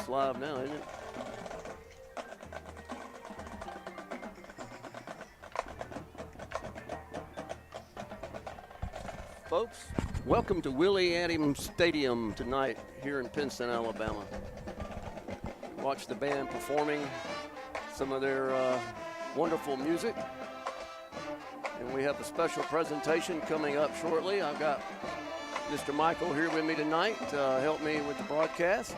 it's live now, isn't it? Folks, welcome to Willie Adams Stadium tonight here in Pinson, Alabama. Watch the band performing some of their wonderful music. And we have a special presentation coming up shortly. I've got Mr. Michael here with me tonight to help me with the broadcast.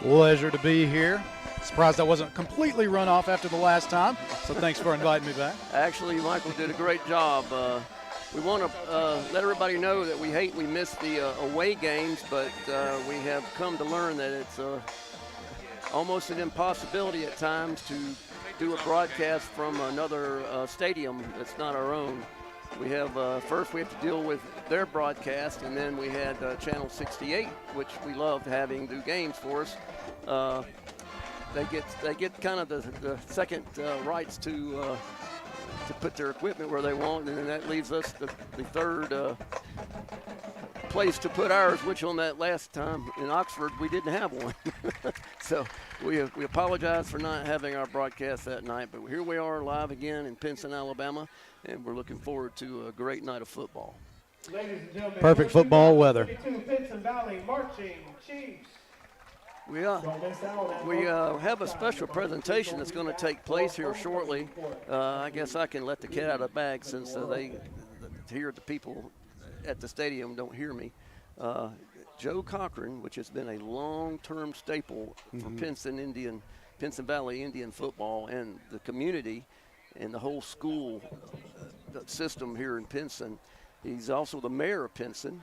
Pleasure to be here. Surprised I wasn't completely run off after the last time, so thanks for inviting me back. Actually, Michael did a great job. We want to let everybody know that we miss the away games, but we have come to learn that it's almost an impossibility at times to do a broadcast from another stadium that's not our own. We have first we have to deal with their broadcast, and then we had Channel 68, which we loved having do games for us. They get kind of the second rights to put their equipment where they want, and then that leaves us the third place to put ours, which on that last time in Oxford we didn't have one. So we apologize for not having our broadcast that night, but here we are live again in Pinson, Alabama, and we're looking forward to a great night of football. Ladies and gentlemen, perfect football weather. Pinson Valley marching Chiefs. We have a special presentation that's going to take place here shortly. I guess I can let the cat out of the bag since the people at the stadium don't hear me. Joe Cochran, which has been a long-term staple for Pinson Valley Indian football and the community and the whole school system here in Pinson. He's also the mayor of Pinson.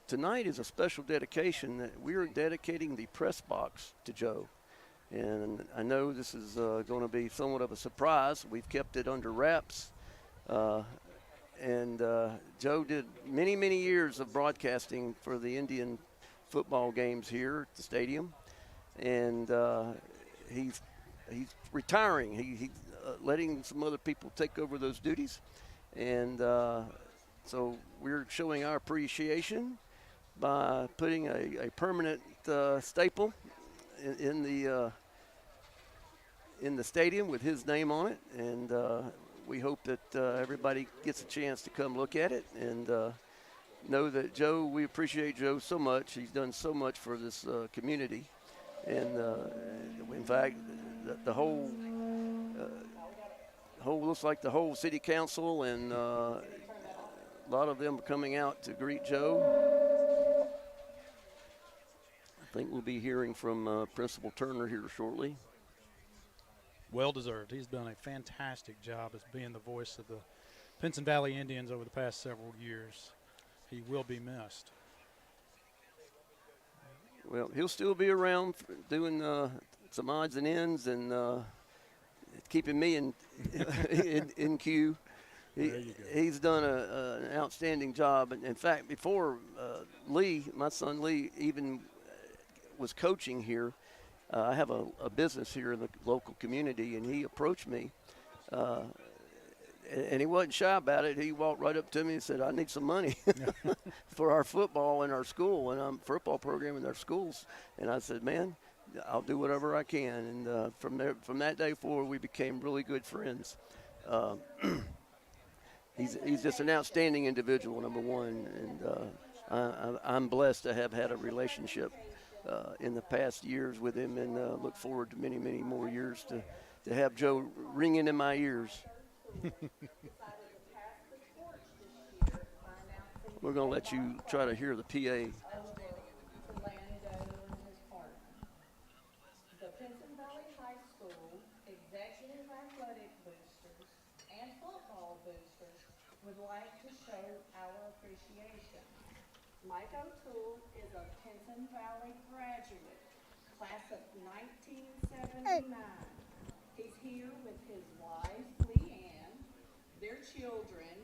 Tonight is a special dedication that we are dedicating the press box to Joe. And I know this is going to be somewhat of a surprise. We've kept it under wraps. And Joe did many, many years of broadcasting for the Indian football games here at the stadium. And he's retiring. He's letting some other people take over those duties. And so we're showing our appreciation by putting a permanent staple in the stadium with his name on it, and we hope that everybody gets a chance to come look at it and know that Joe, we appreciate Joe so much. He's done so much for this community, and in fact, the whole looks like the whole city council and a lot of them are coming out to greet Joe. I think we'll be hearing from Principal Turner here shortly. Well deserved. He's done a fantastic job as being the voice of the Pinson Valley Indians over the past several years. He will be missed. Well, he'll still be around doing some odds and ends and keeping me in queue. He's done an outstanding job. In fact, before my son Lee, even was coaching here, I have a business here in the local community, and he approached me, and he wasn't shy about it. He walked right up to me and said, "I need some money for our football in our school and our football program in our schools." And I said, "Man, I'll do whatever I can." And from that day forward, we became really good friends. He's just an outstanding individual, number one, and I'm blessed to have had a relationship in the past years with him, and look forward to many, many more years to have Joe ringing in my ears. We're going to let you try to hear the PA. The Pinson Valley High School Executive Athletic Boosters and Football Boosters would like to show our appreciation. Mike O'Toole is a Pinson Valley graduate, class of 1979. He's here with his wife, Leanne, their children,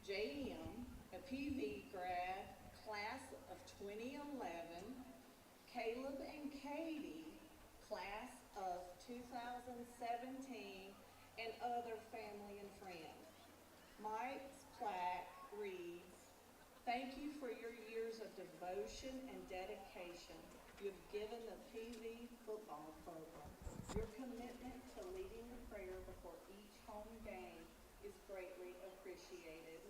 J.M., a PV grad, class of 2011, Caleb and Katie, class of 2017, and other family and friends. Mike's plaque reads, "Thank you for your years of devotion and dedication. you've given the PV football program. Your commitment to leading the prayer before each home game is greatly appreciated.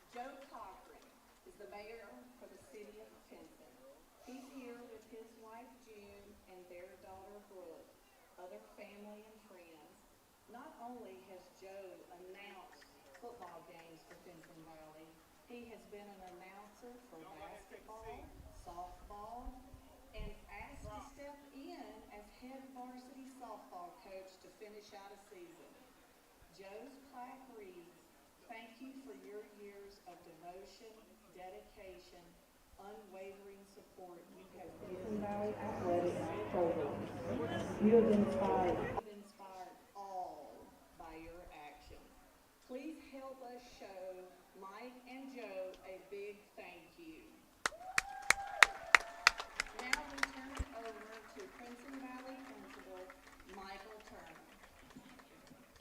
Joe Cochran is the mayor for the city of Pinson. He's here with his wife June and their daughter Brooke, other family and friends. Not only has Joe announced football games for Pinson Valley, he has been an announcer for basketball, softball, and asked to step in as head varsity softball coach to finish out a season. Joe's plaque reads, "Thank you for your years of devotion, dedication, unwavering support you have given Valley Athletics program. You have inspired all by your actions. Please help us show Mike and Joe a big thank you." Now we turn it over to Pinson Valley Principal Michael Turner.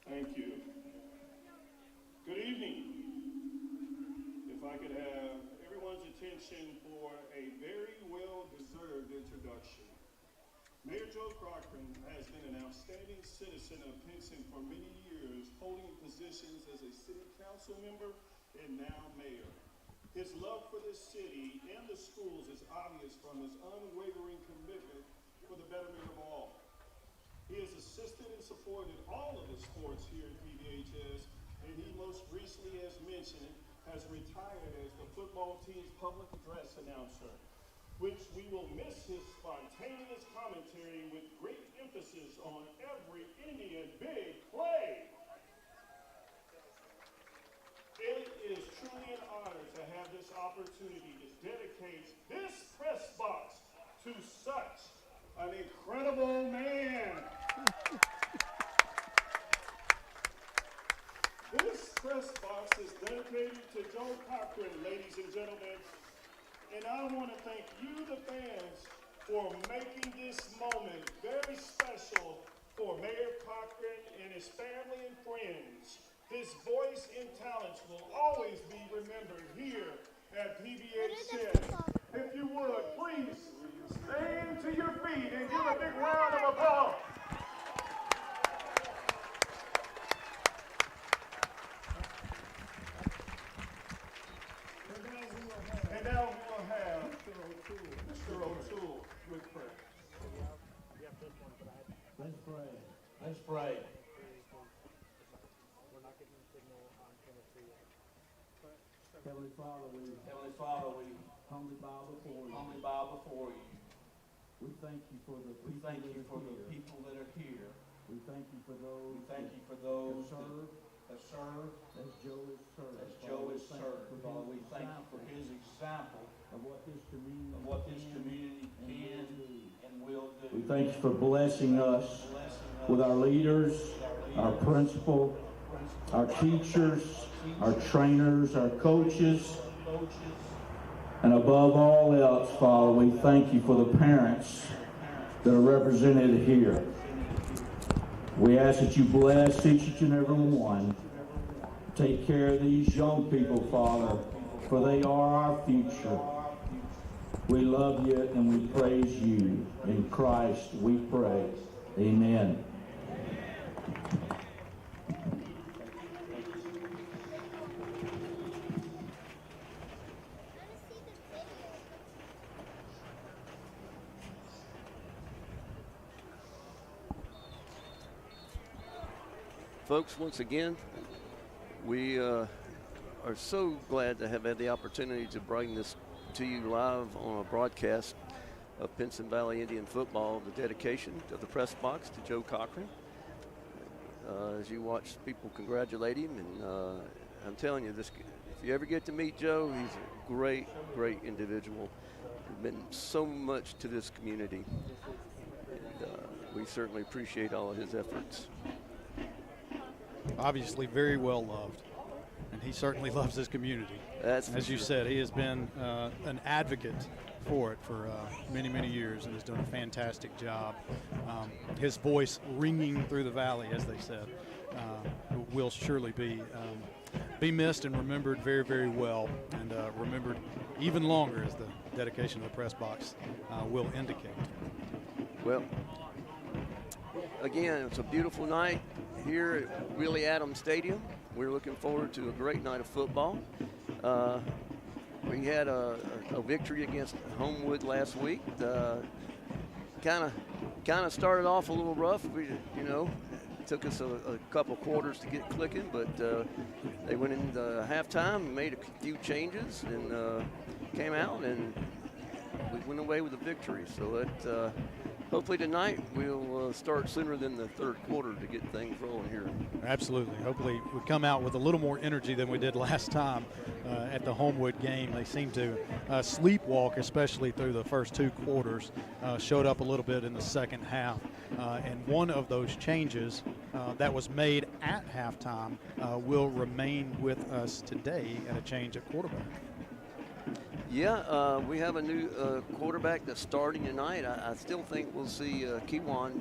Thank you. Good evening. If I could have everyone's attention for a very well-deserved introduction. Mayor Joe Cochran has been an outstanding citizen of Pinson for many years, holding positions as a city council member and now mayor. His love for this city and the schools is obvious from his unwavering commitment for the betterment of all. He has assisted and supported all of the sports here at PVHS, and he most recently, as mentioned, has retired as the football team's public address announcer, which we will miss his spontaneous commentary with great emphasis on every Indian big play. It is truly an honor to have this opportunity to dedicate this press box to such an incredible man. This press box is dedicated to Joe Cochran, ladies and gentlemen, and I want to thank you, the fans, for making this moment very special for Mayor Cochran and his family and friends. His voice and talents will always be remembered here at PVHS. If you would, please stand to your feet and give a big round of applause. And now we will have Mr. O'Toole with prayer. Let's pray. Let's pray. Heavenly Father, we humbly bow before you. We thank you for the people that are here. We thank you for those that serve as Joe is served. Father, we thank you for his example of what this community can and will do. We thank you for blessing us with our leaders, our principal, our teachers, our trainers, our coaches, and above all else, Father, we thank you for the parents that are represented here. We ask that you bless each and every one. Take care of these young people, Father, for they are our future. We love you and we praise you. In Christ we pray. Amen. Folks, once again, we are so glad to have had the opportunity to bring this to you live on a broadcast of Pinson Valley Indian football, the dedication of the press box to Joe Cochran. As you watch people congratulate him, and I'm telling you, if you ever get to meet Joe, he's a great, great individual. He's been so much to this community, and we certainly appreciate all of his efforts. Obviously very well loved, and he certainly loves his community. As you said, he has been an advocate for it for many, many years and has done a fantastic job. His voice ringing through the valley, as they said, will surely be missed and remembered very, very well, and remembered even longer, as the dedication of the press box will indicate. Well, again, it's a beautiful night here at Willie Adams Stadium. We're looking forward to a great night of football. We had a victory against Homewood last week. Kind of started off a little rough. It took us a couple quarters to get clicking, but they went into halftime, made a few changes, and came out, and we went away with a victory. So hopefully tonight we'll start sooner than the third quarter to get things rolling here. Absolutely. Hopefully we come out with a little more energy than we did last time at the Homewood game. They seemed to sleepwalk, especially through the first two quarters, showed up a little bit in the second half. And one of those changes that was made at halftime will remain with us today at a change at quarterback. Yeah, we have a new quarterback that's starting tonight. I still think we'll see Kiwan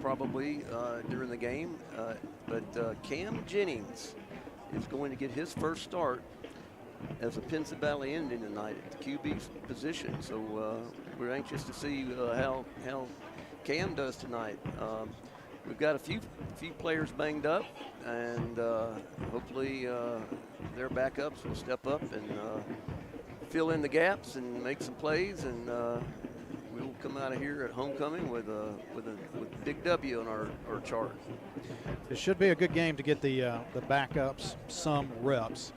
probably during the game. But Cam Jennings is going to get his first start as a Pinson Valley Indian tonight at the QB position. So we're anxious to see how Cam does tonight. We've got a few players banged up, and hopefully their backups will step up and fill in the gaps and make some plays, and we'll come out of here at homecoming with a big W on our chart. It should be a good game to get the backups some reps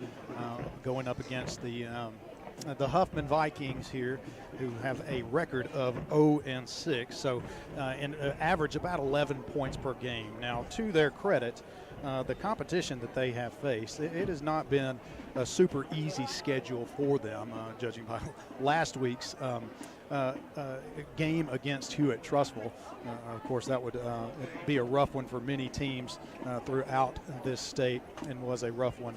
going up against the Huffman Vikings here, who have a record of 0-6, so and average about 11 points per game. Now, to their credit, the competition that they have faced, it has not been a super easy schedule for them, judging by last week's game against Hewitt-Trussville. Of course, that would be a rough one for many teams throughout this state, and was a rough one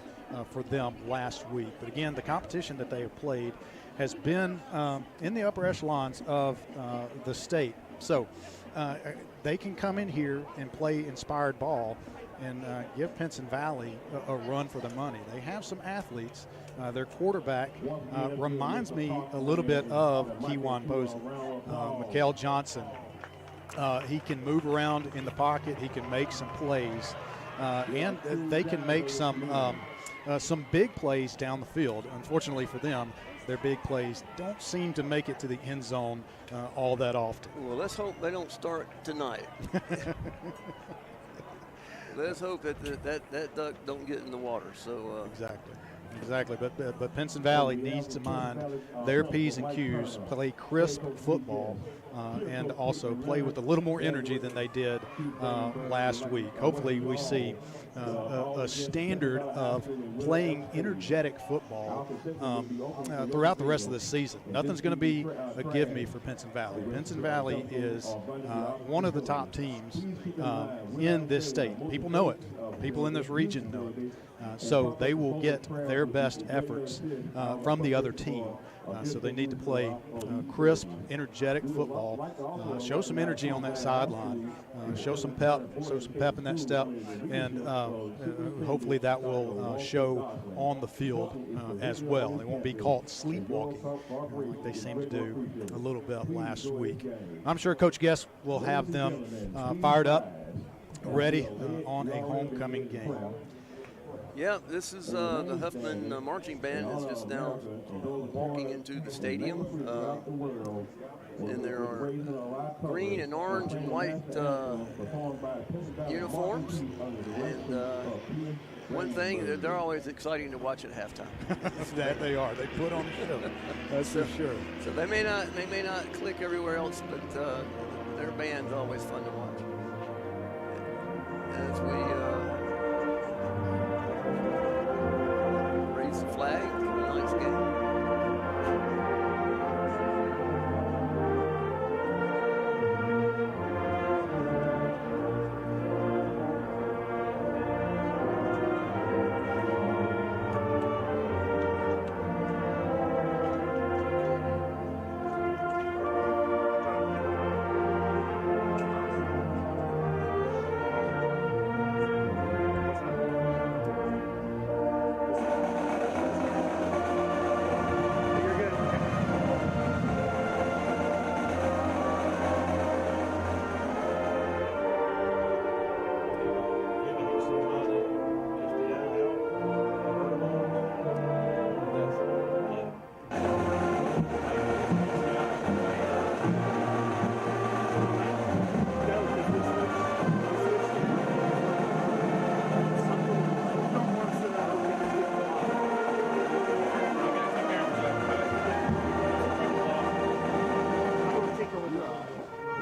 for them last week. But again, the competition that they have played has been in the upper echelons of the state. So they can come in here and play inspired ball and give Pinson Valley a run for the money. They have some athletes. Their quarterback reminds me a little bit of Kewan Posey, Mikael Johnson. He can move around in the pocket. He can make some plays, and they can make some big plays down the field. Unfortunately for them, their big plays don't seem to make it to the end zone all that often. Well, let's hope they don't start tonight. Let's hope that duck don't get in the water. So Exactly. But Pinson Valley needs to mind their P's and Q's, play crisp football, and also play with a little more energy than they did last week. Hopefully we see a standard of playing energetic football throughout the rest of the season. Nothing's going to be a give me for Pinson Valley. Pinson Valley is one of the top teams in this state. People know it. People in this region know it. So they will get their best efforts from the other team. So they need to play crisp, energetic football, show some energy on that sideline, show some pep in that step, and hopefully that will show on the field as well. They won't be caught sleepwalking like they seemed to do a little bit last week. I'm sure Coach Guest will have them fired up, ready on a homecoming game. yeah, this is the Huffman marching band is just now walking into the stadium. And there are green and orange and white uniforms. And one thing, they're always exciting to watch at halftime. That they are. They put on a show. That's for sure. So they may not click everywhere else, but their band's always fun to watch. As we raise the flag for tonight's game.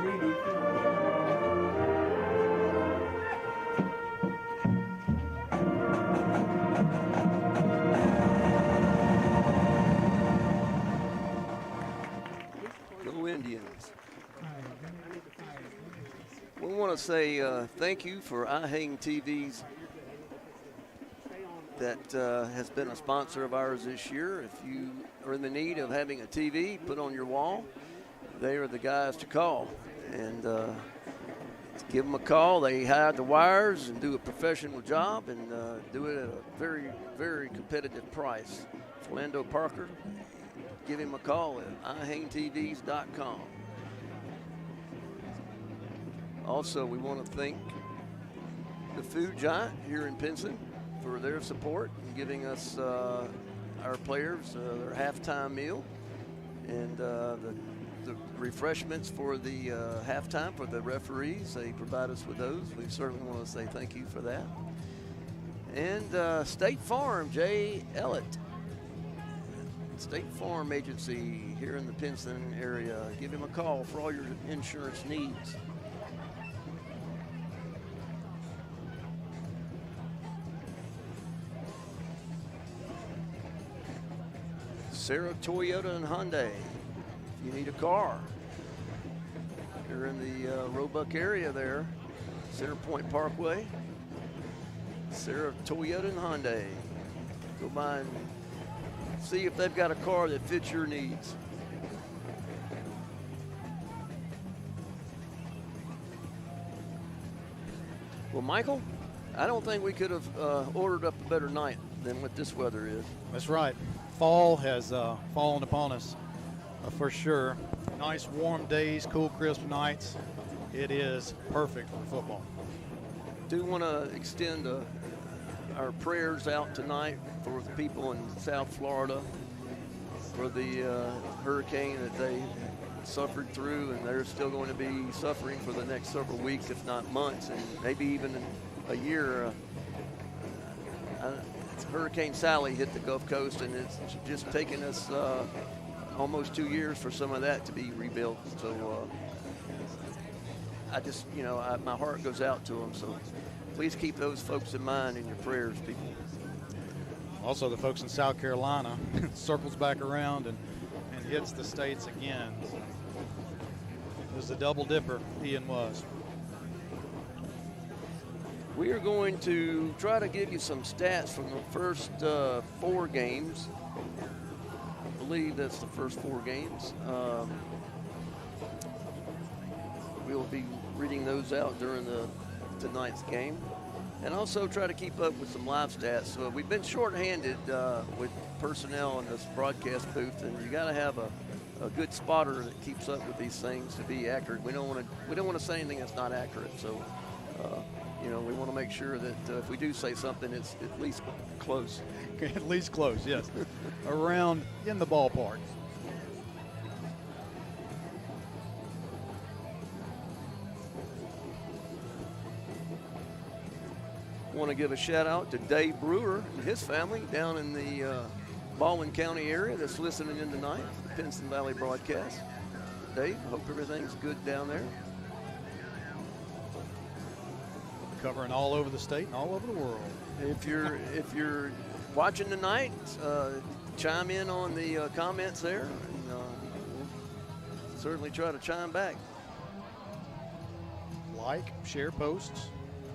Go Indians. We want to say thank you for iHang TV's that has been a sponsor of ours this year. If you are in the need of having a TV put on your wall, they are the guys to call. And give them a call. They hide the wires and do a professional job and do it at a very, very competitive price. Orlando Parker, give him a call at ihangtvs.com. Also, we want to thank the Food Giant here in Pinson for their support and giving us our players their halftime meal and the refreshments for the halftime for the referees. They provide us with those. We certainly want to say thank you for that. And State Farm, Jay Ellett, State Farm Agency here in the Pinson area. Give him a call for all your insurance needs. Sarah Toyota and Hyundai. If you need a car, you're in the Roebuck area there, Center Point Parkway. Sarah Toyota and Hyundai. Go by and see if they've got a car that fits your needs. Well, Michael, I don't think we could have ordered up a better night than what this weather is. That's right. Fall has fallen upon us for sure. Nice warm days, cool crisp nights. It is perfect for football. Do want to extend our prayers out tonight for the people in South Florida for the hurricane that they suffered through, and they're still going to be suffering for the next several weeks, if not months, and maybe even a year. Hurricane Sally hit the Gulf Coast, and it's just taken us almost 2 years for some of that to be rebuilt. So I just, my heart goes out to them. So please keep those folks in mind in your prayers, people. Also, the folks in South Carolina circles back around and hits the states again. It was a double dipper, Ian was. We are going to try to give you some stats from the first 4 games. I believe that's the first 4 games. We'll be reading those out during tonight's game. And also try to keep up with some live stats. So we've been shorthanded with personnel in this broadcast booth, and you got to have a good spotter that keeps up with these things to be accurate. We don't want to say anything that's not accurate. So we want to make sure that if we do say something, it's at least close. At least close, yes. Around in the ballpark. Want to give a shout out to Dave Brewer and his family down in the Baldwin County area that's listening in tonight, the Pinson Valley broadcast. Dave, hope everything's good down there. Covering all over the state and all over the world. If you're watching tonight, chime in on the comments there, and we'll certainly try to chime back. Like, share posts,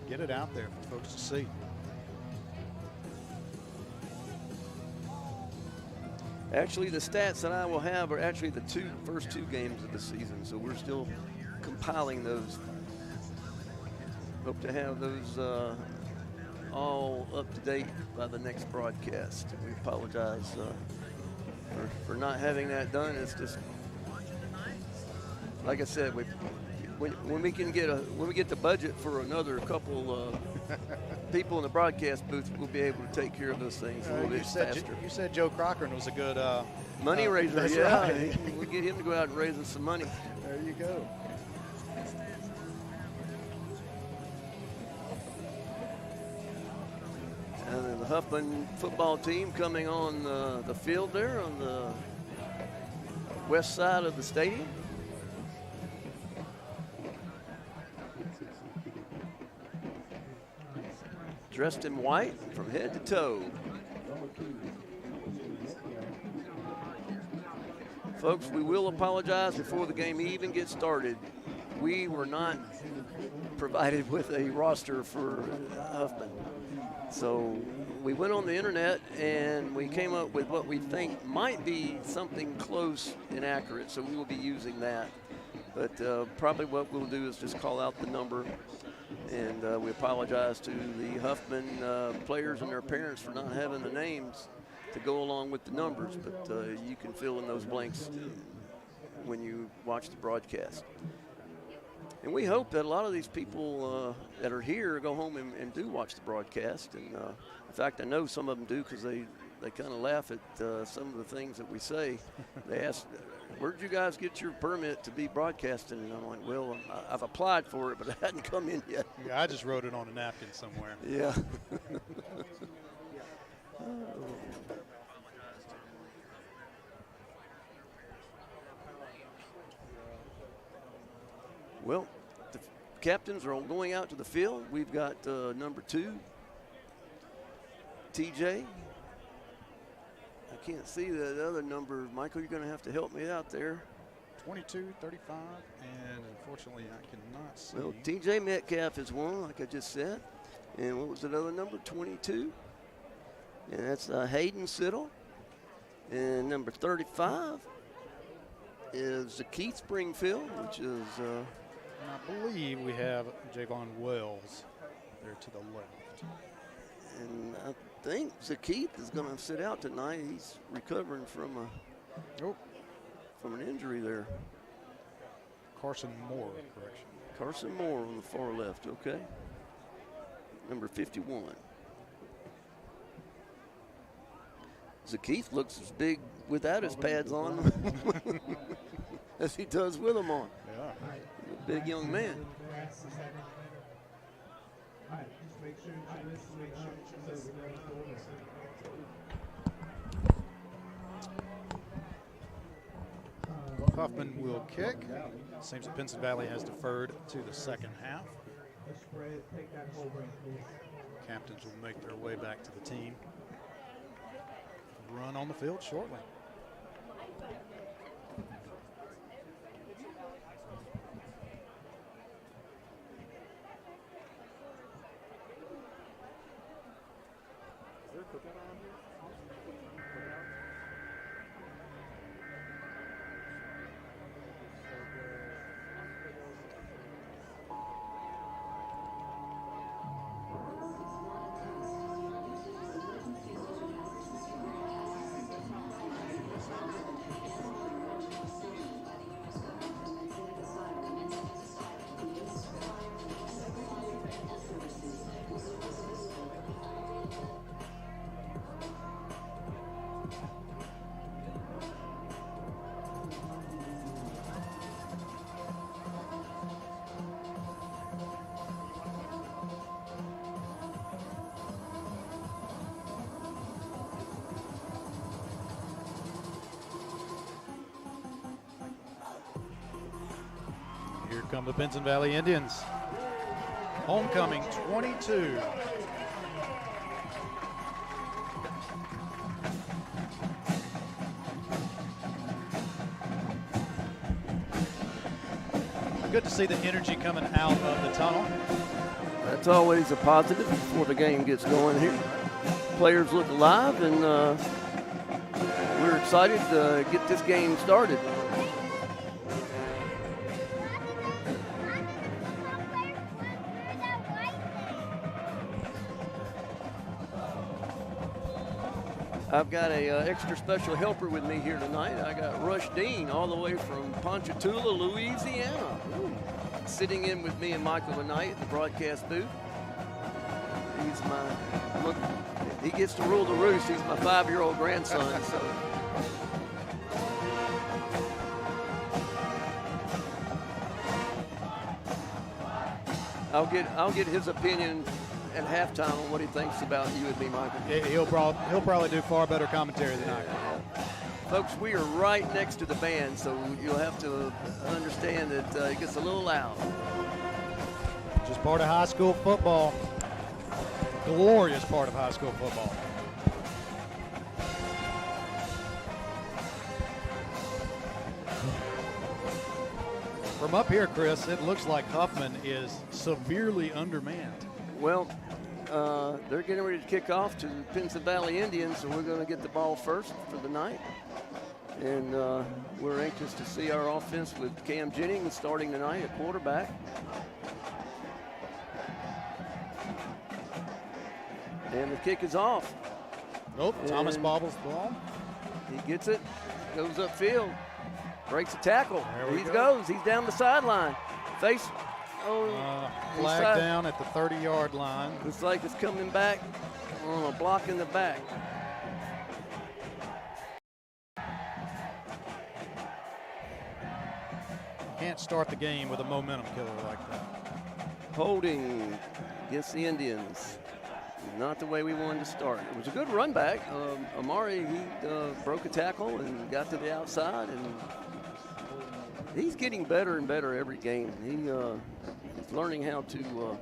get it out there for folks to see. Actually, the stats that I will have are actually the first two games of the season, so we're still compiling those. Hope to have those all up to date by the next broadcast. We apologize for not having that done. It's just, like I said, when we get the budget for another couple people in the broadcast booth, we'll be able to take care of those things a little bit faster. You said Joe Cochran was a good money raiser. That's yeah, right. We'll get him to go out and raise us some money. There you go. And then the Huffman football team coming on the field there on the west side of the stadium. dressed in white from head to toe. Folks, we will apologize before the game even gets started. We were not provided with a roster for Huffman. So we went on the internet and we came up with what we think might be something close and accurate, so we will be using that. But probably what we'll do is just call out the number, and we apologize to the Huffman players and their parents for not having the names to go along with the numbers, but you can fill in those blanks when you watch the broadcast. And we hope that a lot of these people that are here go home and do watch the broadcast. And in fact, I know some of them do, because they kind of laugh at some of the things that we say. They ask, where did you guys get your permit to be broadcasting? And I'm like, well, I've applied for it, but it hadn't come in yet. Yeah, I just wrote it on a napkin somewhere. Yeah. Well, the captains are going out to the field. We've got number 2, TJ. I can't see the other number. Michael, you're going to have to help me out there. 22, 35, and unfortunately I cannot see. Well, TJ Metcalf is one, like I just said. And what was that other number? 22. And that's Hayden Siddle. And number 35 is Keith Springfield, which is... And I believe we have Javon Wells there to the left. And I think Zakeith is going to sit out tonight. He's recovering from an injury there. Carson Moore, correction. Carson Moore on the far left, okay. Number 51. Zakeith looks as big without his pads on as he does with them on. Yeah. Big young man. Huffman will kick. Seems that Pinson Valley has deferred to the second half. Captains will make their way back to the team. Run on the field shortly. Here come the Pinson Valley Indians. Homecoming 22. Good to see the energy coming out of the tunnel. That's always a positive before the game gets going here. Players look alive, and we're excited to get this game started. I've got a extra special helper with me here tonight. I got Rush Dean all the way from Ponchatoula, Louisiana, sitting in with me and Michael tonight in the broadcast booth. He gets to rule the roost. He's my 5-year-old grandson. So. I'll get his opinion at halftime on what he thinks about you and me, Michael. Yeah, he'll probably do far better commentary than I can. Folks, we are right next to the band, so you'll have to understand that it gets a little loud. Just part of high school football. glorious part of high school football. From up here, Chris, it looks like Huffman is severely undermanned. Well, they're getting ready to kick off to the Pinson Valley Indians, so we're going to get the ball first for the night. And we're anxious to see our offense with Cam Jennings starting tonight at quarterback. And the kick is off. Nope, Thomas bobbles the ball. He gets it, goes upfield, breaks a tackle. There He we go. goes, he's down the sideline. Flag Down at the 30-yard line. Looks like it's coming back on a block in the back. Can't start the game with a momentum killer like that. Holding against the Indians. Not the way we wanted to start. It was a good run back. Amari, he broke a tackle and got to the outside, and he's getting better and better every game. He's learning how to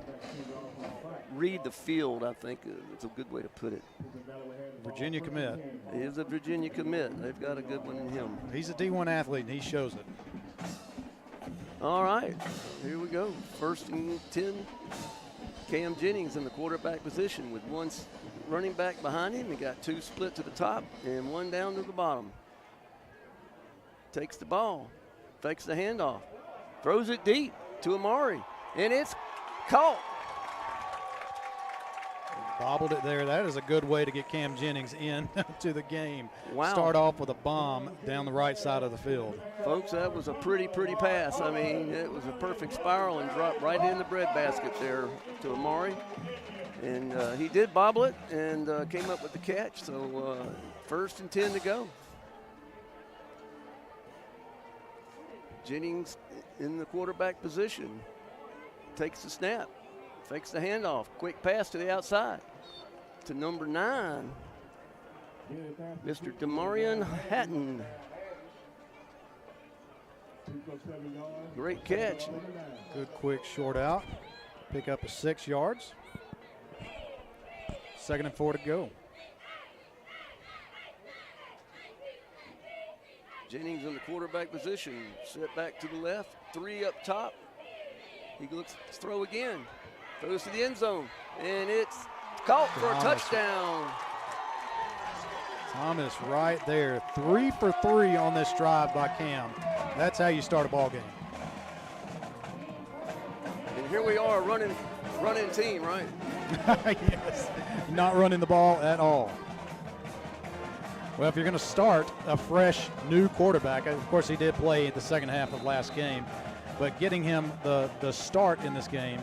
read the field, I think is a good way to put it. Virginia commit. He is a Virginia commit. They've got a good one in him. He's a D1 athlete, and he shows it. All right, here we go. 1st and 10. Cam Jennings in the quarterback position with one running back behind him. He got 2 split to the top and 1 down to the bottom. Takes the ball, fakes the handoff, throws it deep to Amari, and it's caught. Bobbled it there. That is a good way to get Cam Jennings in to the game. Wow. Start off with a bomb down the right side of the field. Folks, that was a pretty pass. I mean, it was a perfect spiral and dropped right in the breadbasket there to Amari. And he did bobble it and came up with the catch. So 1st and 10 to go. Jennings in the quarterback position. Takes the snap. Fakes the handoff. Quick pass to the outside to number 9, Mr. Demarion Hatton. Great catch. Good quick short out. Pick up a 6 yards. 2nd and 4 to go. Jennings in the quarterback position. Set back to the left. 3 up top. He looks to throw again. Throws to the end zone. And it's caught for a touchdown. Thomas right there. 3 for 3 on this drive by Cam. That's how you start a ball game. And here we are, running team, right? Yes. Not running the ball at all. Well, if you're going to start a fresh new quarterback, of course he did play the second half of last game, but getting him the start in this game,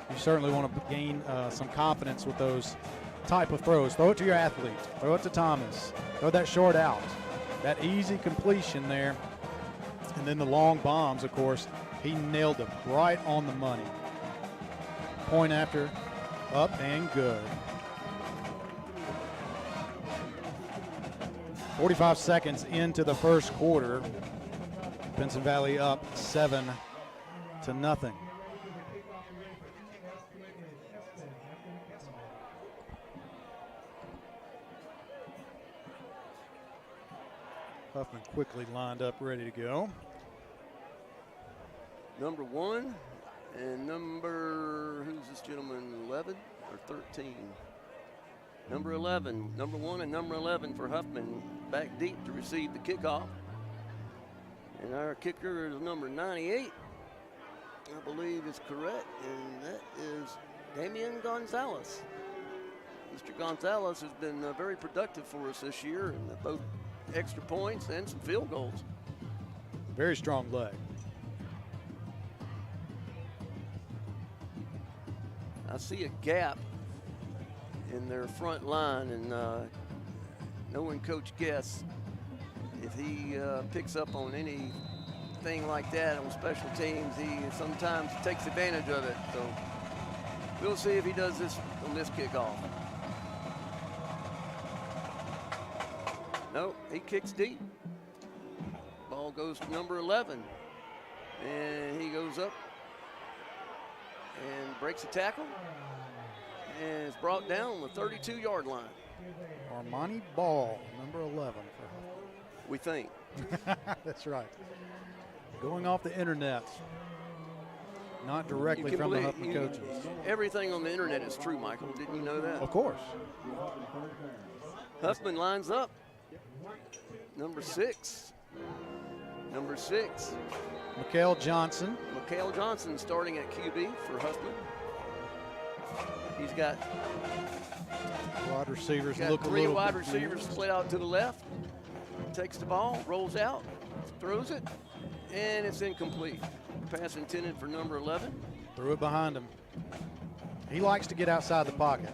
you certainly want to gain some confidence with those type of throws. Throw it to your athlete. Throw it to Thomas. Throw that short out. That easy completion there. And then the long bombs, of course, he nailed them right on the money. Point after, up and good. 45 seconds into the first quarter. Pinson Valley up 7-0. Huffman quickly lined up, ready to go. Number 1 and who's this gentleman, 11 or 13? Number 11, number 1 and number 11 for Huffman, back deep to receive the kickoff. And our kicker is number 98, I believe is correct, and that is Damian Gonzalez. Mr. Gonzalez has been very productive for us this year, and both extra points and some field goals. Very strong leg. I see a gap in their front line, and knowing Coach Guess, if he picks up on anything like that on special teams, he sometimes takes advantage of it. So we'll see if he does this on this kickoff. Nope, he kicks deep. Ball goes to number 11, and he goes up and breaks a tackle. and it's brought down on the 32-yard line. Armani Ball, number 11 for We think. Huffman. That's right. Going off the internet, not directly from the Huffman coaches. Everything on the internet is true, Michael. Didn't you know that? Of course. Huffman lines up. Number 6. Number 6. Mikhail Johnson. Mikhail Johnson starting at QB for Huffman. He's got Wide receivers got look a 3 little wide confused. receivers split out to the left. Takes the ball, rolls out, throws it, and it's incomplete. Pass intended for number 11. Threw it behind him. He likes to get outside the pocket.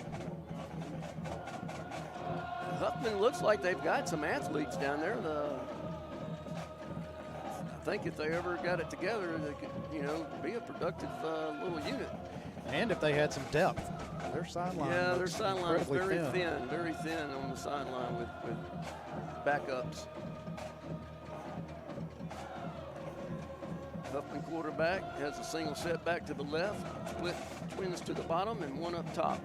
Huffman looks like they've got some athletes down there. I think if they ever got it together, they could, be a productive little unit. And if they had some depth, their sideline. Yeah, their looks sideline is incredibly very thin on the sideline with backups. Huffman quarterback has a single setback to the left, split twins to the bottom, and one up top.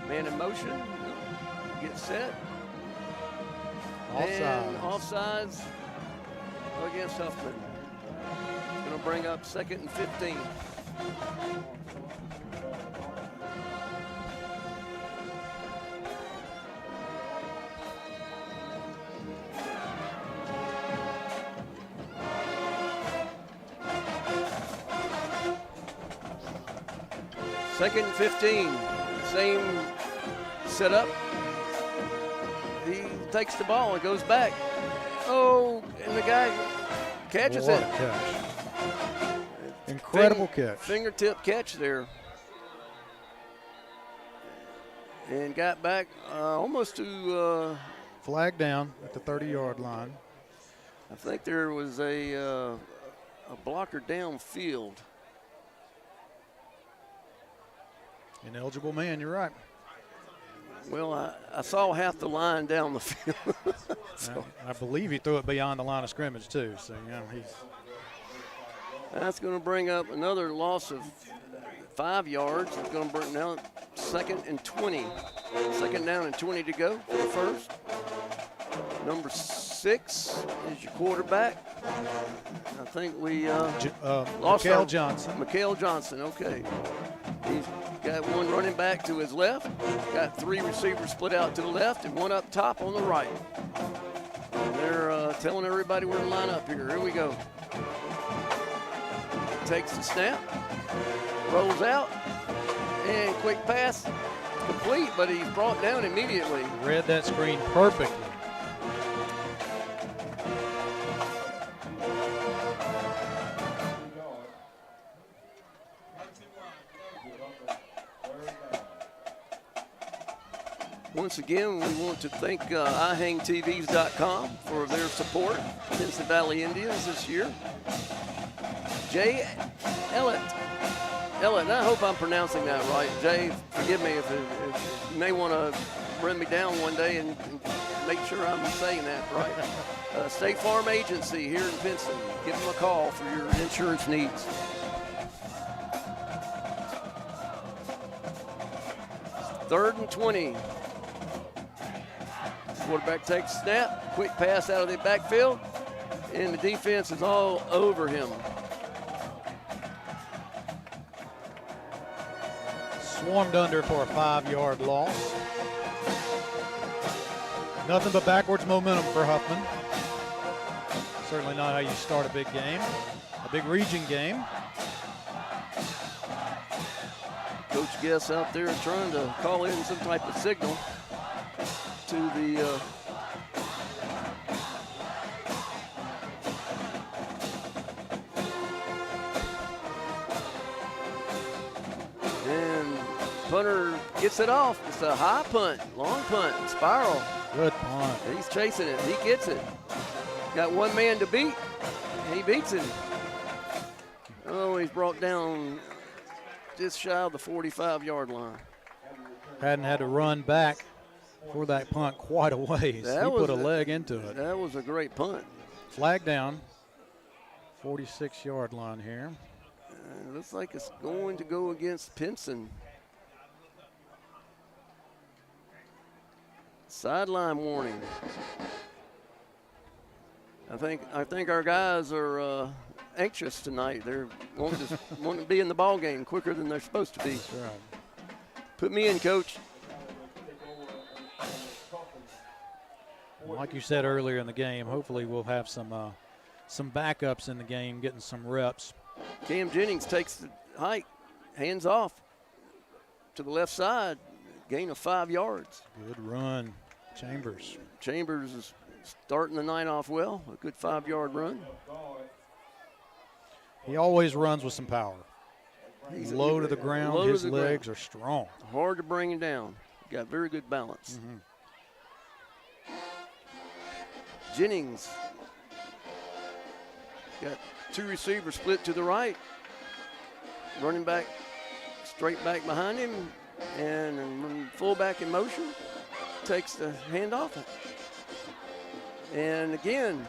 Man in motion, gets set. And offsides against Huffman. It's going to bring up 2nd and 15. Second and 15, same setup. He takes the ball and goes back. Oh, and the guy catches What it. a catch. Incredible catch. Fingertip catch there. And got back almost to. Flag down at the 30-yard line. I think there was a blocker downfield. Ineligible man, you're right. Well, I saw half the line down the field. So I believe he threw it beyond the line of scrimmage, too. So, he's. That's going to bring up another loss of 5 yards. It's going to bring now 2nd and 20. 2nd down and 20 to go for the first. Number 6 is your quarterback. I think we lost Mikhail Johnson. Mikhail Johnson, okay. He's got one running back to his left. Got 3 receivers split out to the left and one up top on the right. And they're telling everybody where to line up here. Here we go. Takes the snap, rolls out, and quick pass, complete, but he's brought down immediately. Read that screen perfectly. Once again, we want to thank iHangTVs.com for their support of Pinson Valley Indians this year. Jay Ellett, I hope I'm pronouncing that right. Jay, forgive me if you may want to run me down one day and make sure I'm saying that right. State Farm Agency here in Pinson. Give them a call for your insurance needs. Third and 20. Quarterback takes a snap, quick pass out of the backfield, and the defense is all over him. Swarmed under for a 5-yard loss. Nothing but backwards momentum for Huffman. Certainly not how you start a big game, a big region game. Coach Guess out there trying to call in some type of signal to the and punter gets it off. It's a high punt, long punt, spiral. Good punt. He's chasing it. He gets it. Got one man to beat. He beats him. Oh, he's brought down just shy of the 45-yard line. Hadn't had to run back for that punt quite a ways. He put a leg into it. That was a great punt. Flag down. 46-yard line here. It looks like it's going to go against Pinson. Sideline warning. I think our guys are anxious tonight. They're wanting to be in the ball game quicker than they're supposed to be. That's right. Put me in, Coach. Like you said earlier in the game, hopefully we'll have some backups in the game, getting some reps. Cam Jennings takes the hike, hands off to the left side, gain of 5 yards. Good run, Chambers. Chambers is starting the night off well, a good 5-yard run. He always runs with some power. He's low to the ground. low to His the legs ground. are strong. Hard to bring him down. Got very good balance. Jennings got 2 receivers split to the right. Running back straight back behind him, and fullback in motion. Takes the handoff. And again,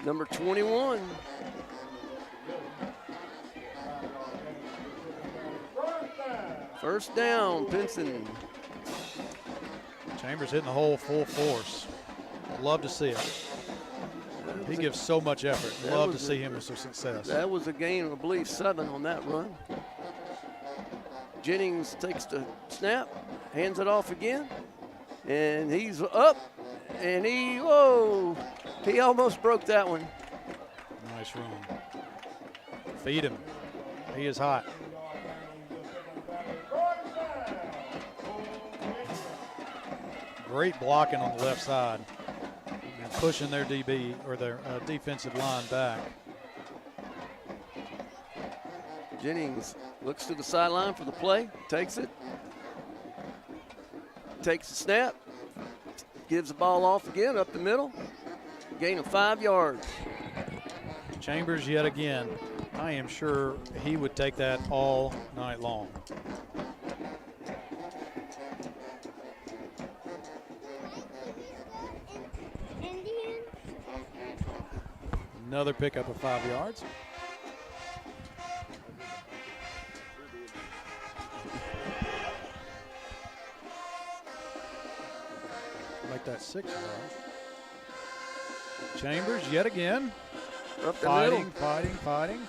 number 21. First down, Pinson. Chambers hitting the hole full force. Love to see it. He gives so much effort. Love to see him with some success. That was a gain of, I believe, 7 on that run. Jennings takes the snap, hands it off again, and he's up, and he almost broke that one. Nice run. Feed him. He is hot. Great blocking on the left side. And pushing their DB or their defensive line back. Jennings looks to the sideline for the play, takes it, takes the snap, gives the ball off again up the middle, gain of 5 yards. Chambers yet again. I am sure he would take that all night long. Another pickup of 5 yards. Make that 6 yards. Chambers yet again. Up the middle. Fighting.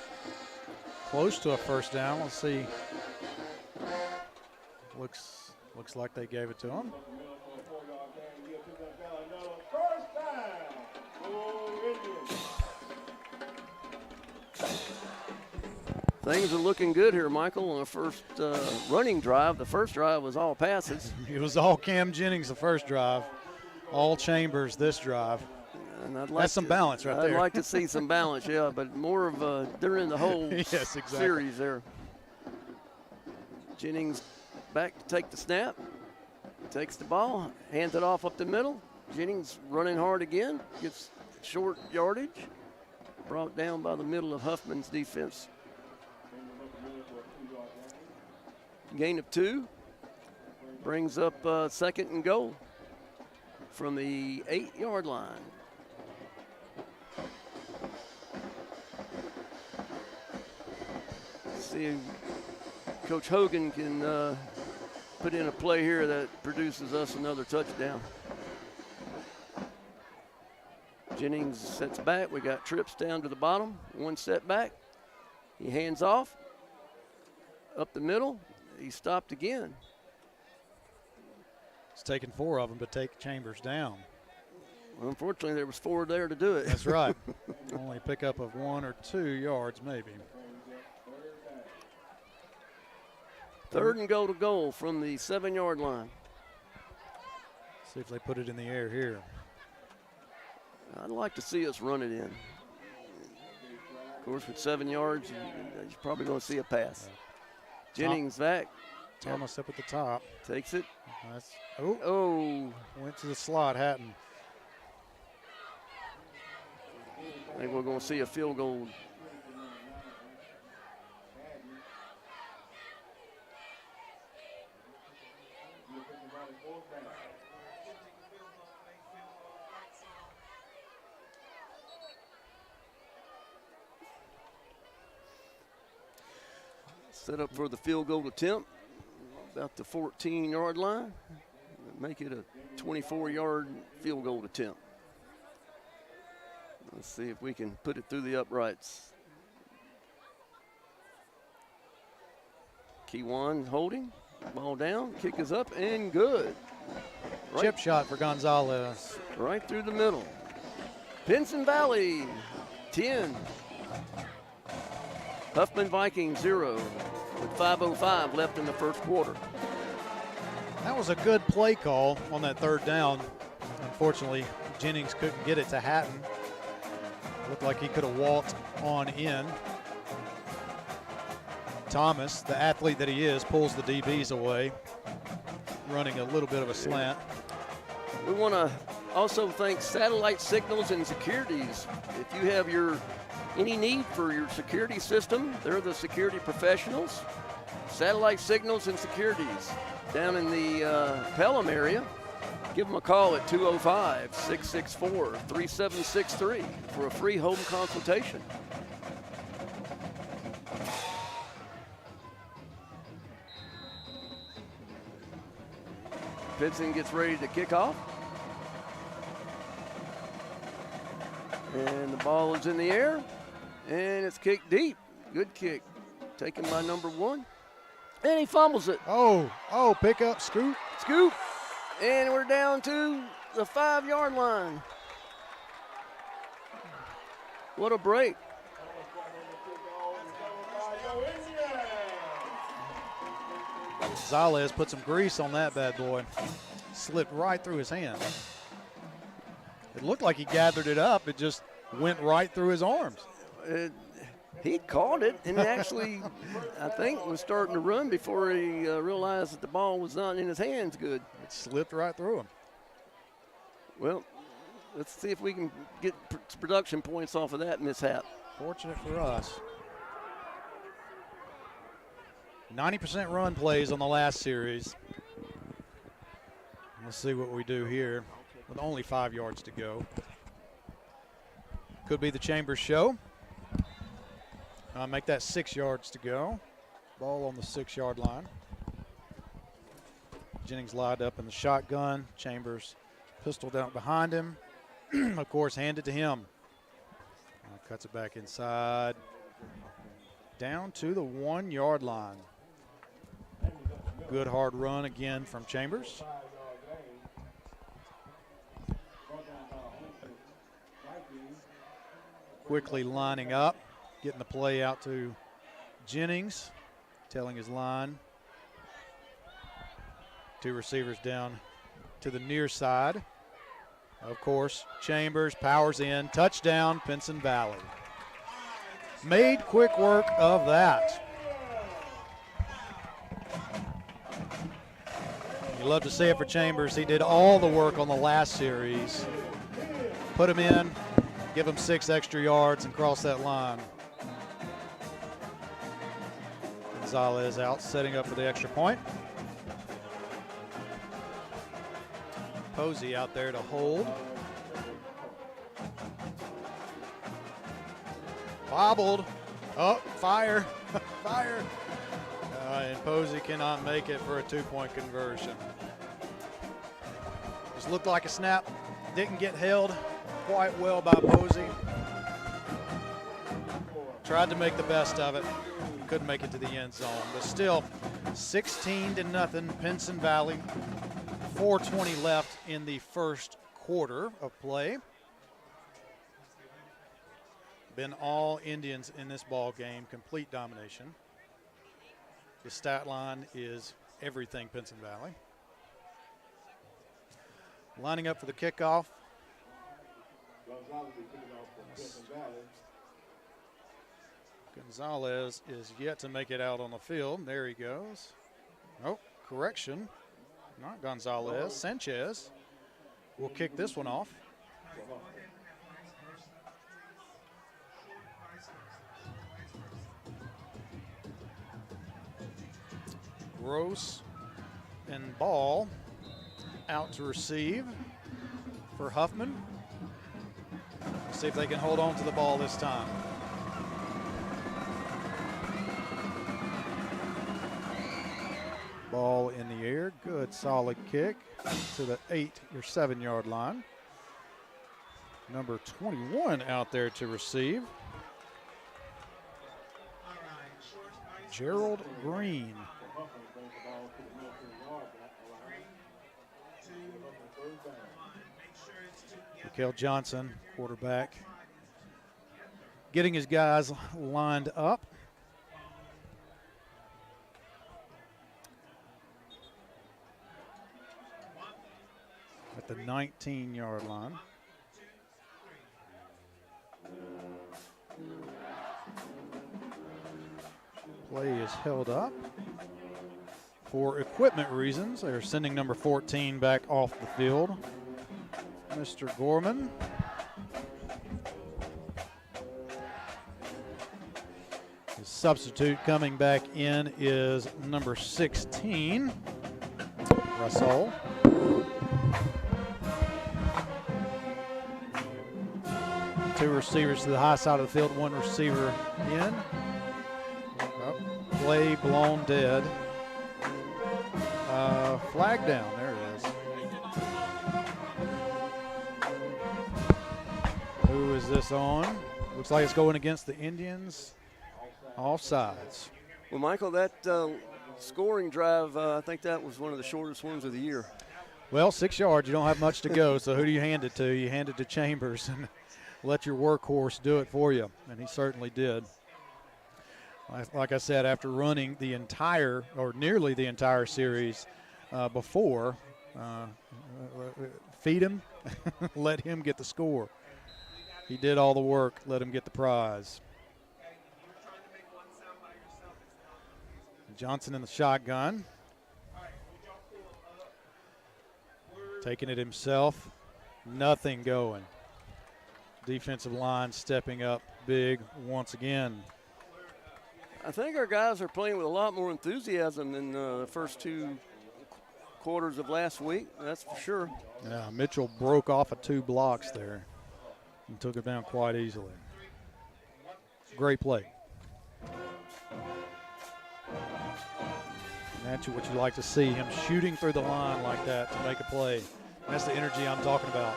Close to a first down. Let's see. Looks like they gave it to him. Things are looking good here, Michael, on the first running drive. The first drive was all passes. It was all Cam Jennings the first drive. All Chambers this drive. And I'd like That's some balance right there. I'd like to see some balance, yeah, but more of during the whole Yes, exactly. series there. Jennings back to take the snap, takes the ball, hands it off up the middle. Jennings running hard again, gets short yardage, brought down by the middle of Huffman's defense. Gain of 2, brings up 2nd and goal from the 8-yard line. See if Coach Hogan can put in a play here that produces us another touchdown. Jennings sets back. We got trips down to the bottom. 1 step back. He hands off. Up the middle. He stopped again. It's taken 4 of them to take Chambers down. Well, unfortunately, there was 4 there to do it. That's right. Only a pickup of 1 or 2 yards maybe. 3rd and goal to goal from the 7-yard line. See if they put it in the air here. I'd like to see us run it in. Of course, with 7 yards, you're probably going to see a pass. Jennings back. Thomas up at the top. Takes it. Went to the slot, Hatton. I think we're going to see a field goal. Set up for the field goal attempt. about the 14-yard line. Make it a 24-yard field goal attempt. Let's see if we can put it through the uprights. Keywan holding, ball down, kick is up and good. Right, Chip shot for Gonzalez. right through the middle. Pinson Valley, 10. Huffman Vikings, 0. With 5:05 left in the first quarter. That was a good play call on that third down. Unfortunately, Jennings couldn't get it to Hatton. Looked like he could have walked on in. Thomas, the athlete that he is, pulls the DBs away, running a little bit of a slant. We want to also thank Satellite Signals and Securities. If you have any need for your security system, they're the security professionals. Satellite Signals and Securities down in the Pelham area. Give them a call at 205-664-3763 for a free home consultation. Pinson gets ready to kick off. And the ball is in the air, and it's kicked deep. Good kick, taken by number 1. And he fumbles it. Oh, pick up, scoop. Scoop, and we're down to the 5-yard line. What a break. Gonzalez put some grease on that bad boy. Slipped right through his hand. It looked like he gathered it up. It just went right through his arms. He caught it and actually, I think, was starting to run before he realized that the ball was not in his hands good. It slipped right through him. Well, let's see if we can get production points off of that mishap. Fortunate for us. 90% run plays on the last series. Let's see what we do here with only 5 yards to go. Could be the Chambers show. Make that 6 yards to go. Ball on the 6-yard line. Jennings lined up in the shotgun. Chambers pistoled out behind him. Of course, handed to him. Cuts it back inside. Down to the 1-yard line. Good hard run again from Chambers. Quickly lining up, getting the play out to Jennings, telling his line. 2 receivers down to the near side. Of course, Chambers powers in, touchdown, Pinson Valley. Made quick work of that. You love to see it for Chambers. He did all the work on the last series. Put him in, give him 6 extra yards and cross that line. Gonzalez out, setting up for the extra point. Posey out there to hold. Bobbled. Oh, fire. Fire. And Posey cannot make it for a 2-point conversion. Just looked like a snap. Didn't get held quite well by Posey. Tried to make the best of it. Couldn't make it to the end zone. But still, 16-0, Pinson Valley. 4:20 left in the first quarter of play. Been all Indians in this ball game, complete domination. The stat line is everything Pinson Valley. Lining up for the kickoff. Gonzalez is yet to make it out on the field. There he goes. Oh, correction. Not Gonzalez. Sanchez will kick this one off. Gross and Ball out to receive for Huffman. See if they can hold on to the ball this time. Ball in the air. Good solid kick to the 8 or 7 yard line. Number 21 out there to receive. Gerald Green. Mikael Johnson, quarterback, getting his guys lined up. At the 19-yard line. Play is held up. For equipment reasons, they're sending number 14 back off the field. Mr. Gorman. His substitute coming back in is number 16, Russell. Two receivers to the high side of the field, one receiver in. Play blown dead. Flag down, there it is. Who is this on? Looks like it's going against the Indians. Offsides. Well, Michael, that scoring drive, I think that was one of the shortest ones of the year. Well, 6 yards, you don't have much to go, so who do you hand it to? You hand it to Chambers and let your workhorse do it for you, and he certainly did. Like I said, after running the entire, or nearly the entire series before, feed him, let him get the score. He did all the work, let him get the prize. Johnson in the shotgun. Taking it himself, nothing going. Defensive line stepping up big once again. I think our guys are playing with a lot more enthusiasm than the first two quarters of last week, that's for sure. Yeah, Mitchell broke off of 2 blocks there and took it down quite easily. Great play. That's what you like to see, him shooting through the line like that to make a play. That's the energy I'm talking about.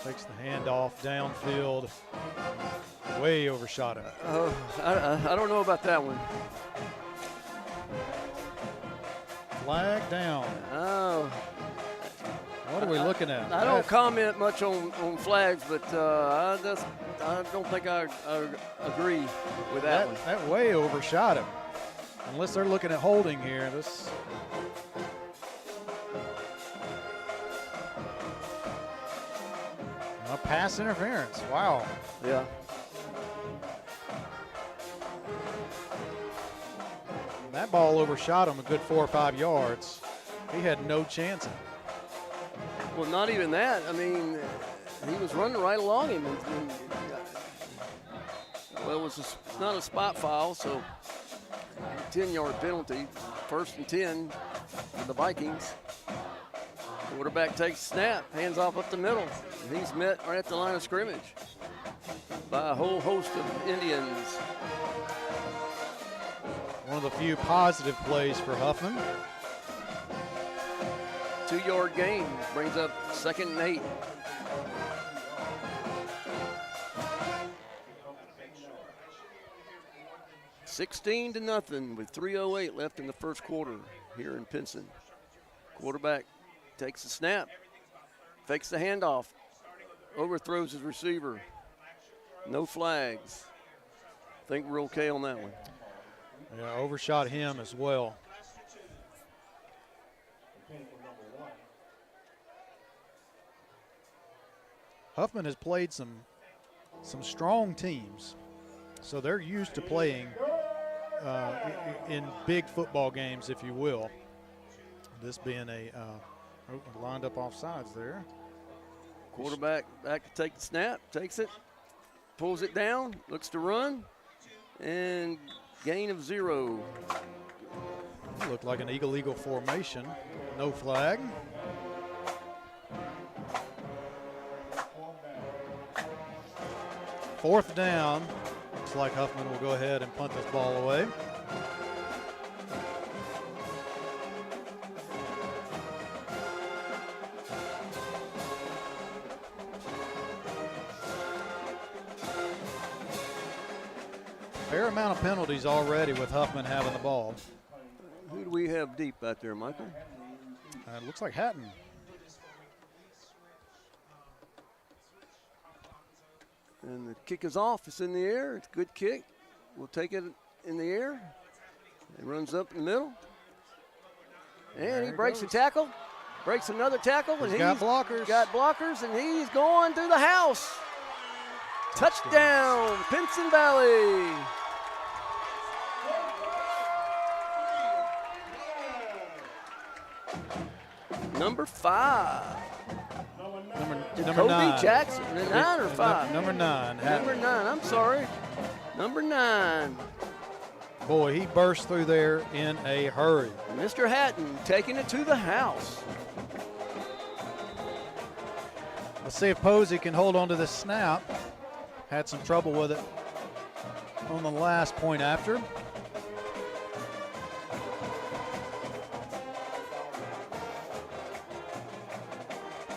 Takes the handoff downfield, way overshot him. I don't know about that one. Flag down. Oh. What are we looking at? I don't comment much on flags, but I don't think I agree with that one. That way overshot him. Unless they're looking at holding here. This. Pass interference. Wow. Yeah. That ball overshot him a good 4 or 5 yards. He had no chance. Well, not even that. I mean, he was running right along him. Well, it's not a spot foul, so 10-yard penalty. 1st and 10 for the Vikings. Quarterback takes a snap, hands off up the middle. He's met right at the line of scrimmage by a whole host of Indians. One of the few positive plays for Huffman. 2-yard gain brings up 2nd and 8. (16-0) with 3:08 left in the first quarter here in Pinson. Quarterback takes the snap, fakes the handoff, overthrows his receiver. No flags. Think we're okay on that one. Yeah, overshot him as well. Huffman has played some strong teams, so they're used to playing in big football games, if you will. This being a lined up off sides there. Quarterback back to take the snap, takes it, pulls it down, looks to run, and gain of 0. Looked like an eagle formation. No flag. Fourth down. Looks like Huffman will go ahead and punt this ball away. Fair amount of penalties already with Huffman having the ball. Who do we have deep out there, Michael? It looks like Hatton. And the kick is off. It's in the air. It's a good kick. We'll take it in the air. It runs up in the middle. And he breaks a tackle. Breaks another tackle. And He's got blockers. Got blockers, and he's going through the house. Touchdown, Pinson Valley. Number 5. Number 9. Jackson. 9 or 5? Number 9. Number 9. I'm sorry. Number 9. Boy, he burst through there in a hurry. Mr. Hatton taking it to the house. Let's see if Posey can hold on to this snap. Had some trouble with it on the last point after.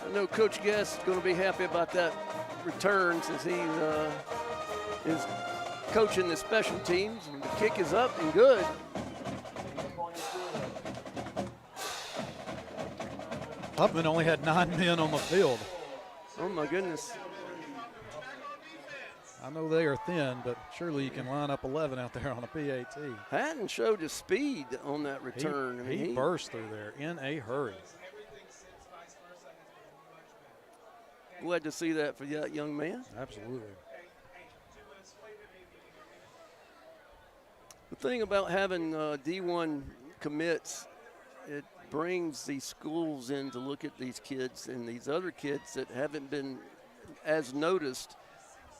I know Coach Guest is going to be happy about that return since he is coaching the special teams. And the kick is up and good. Huffman only had 9 men on the field. Oh, my goodness. I know they are thin, but surely you can line up 11 out there on a PAT. Hatton showed his speed on that return. He burst through there in a hurry. Glad to see that for that young man. Absolutely. The thing about having D1 commits, it brings these schools in to look at these kids, and these other kids that haven't been as noticed,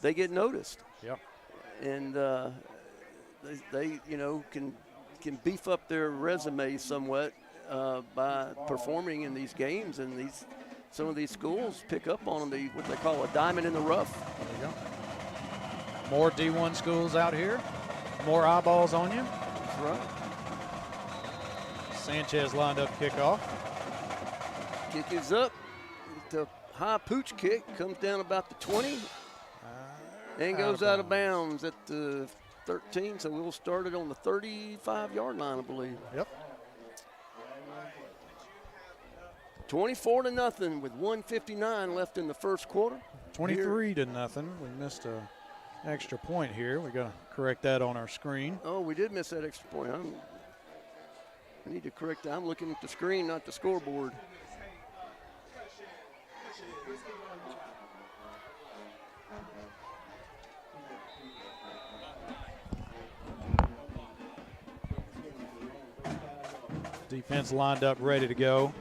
they get noticed. Yep. And they you know, can beef up their resume somewhat by performing in these games, and some of these schools pick up on them, what they call a diamond in the rough. There you go. More D1 schools out here. More eyeballs on you. That's right. Sanchez lined up kickoff. Kick is up. The high pooch kick comes down about the 20 and goes out of bounds at the 13. So we'll start it on the 35-yard line, I believe. Yep. 24-0 with 1:59 left in the first quarter. 23-0. We missed a extra point here. We got to correct that on our screen. Oh, we did miss that extra point. I need to correct that. I'm looking at the screen, not the scoreboard. Defense lined up, ready to go.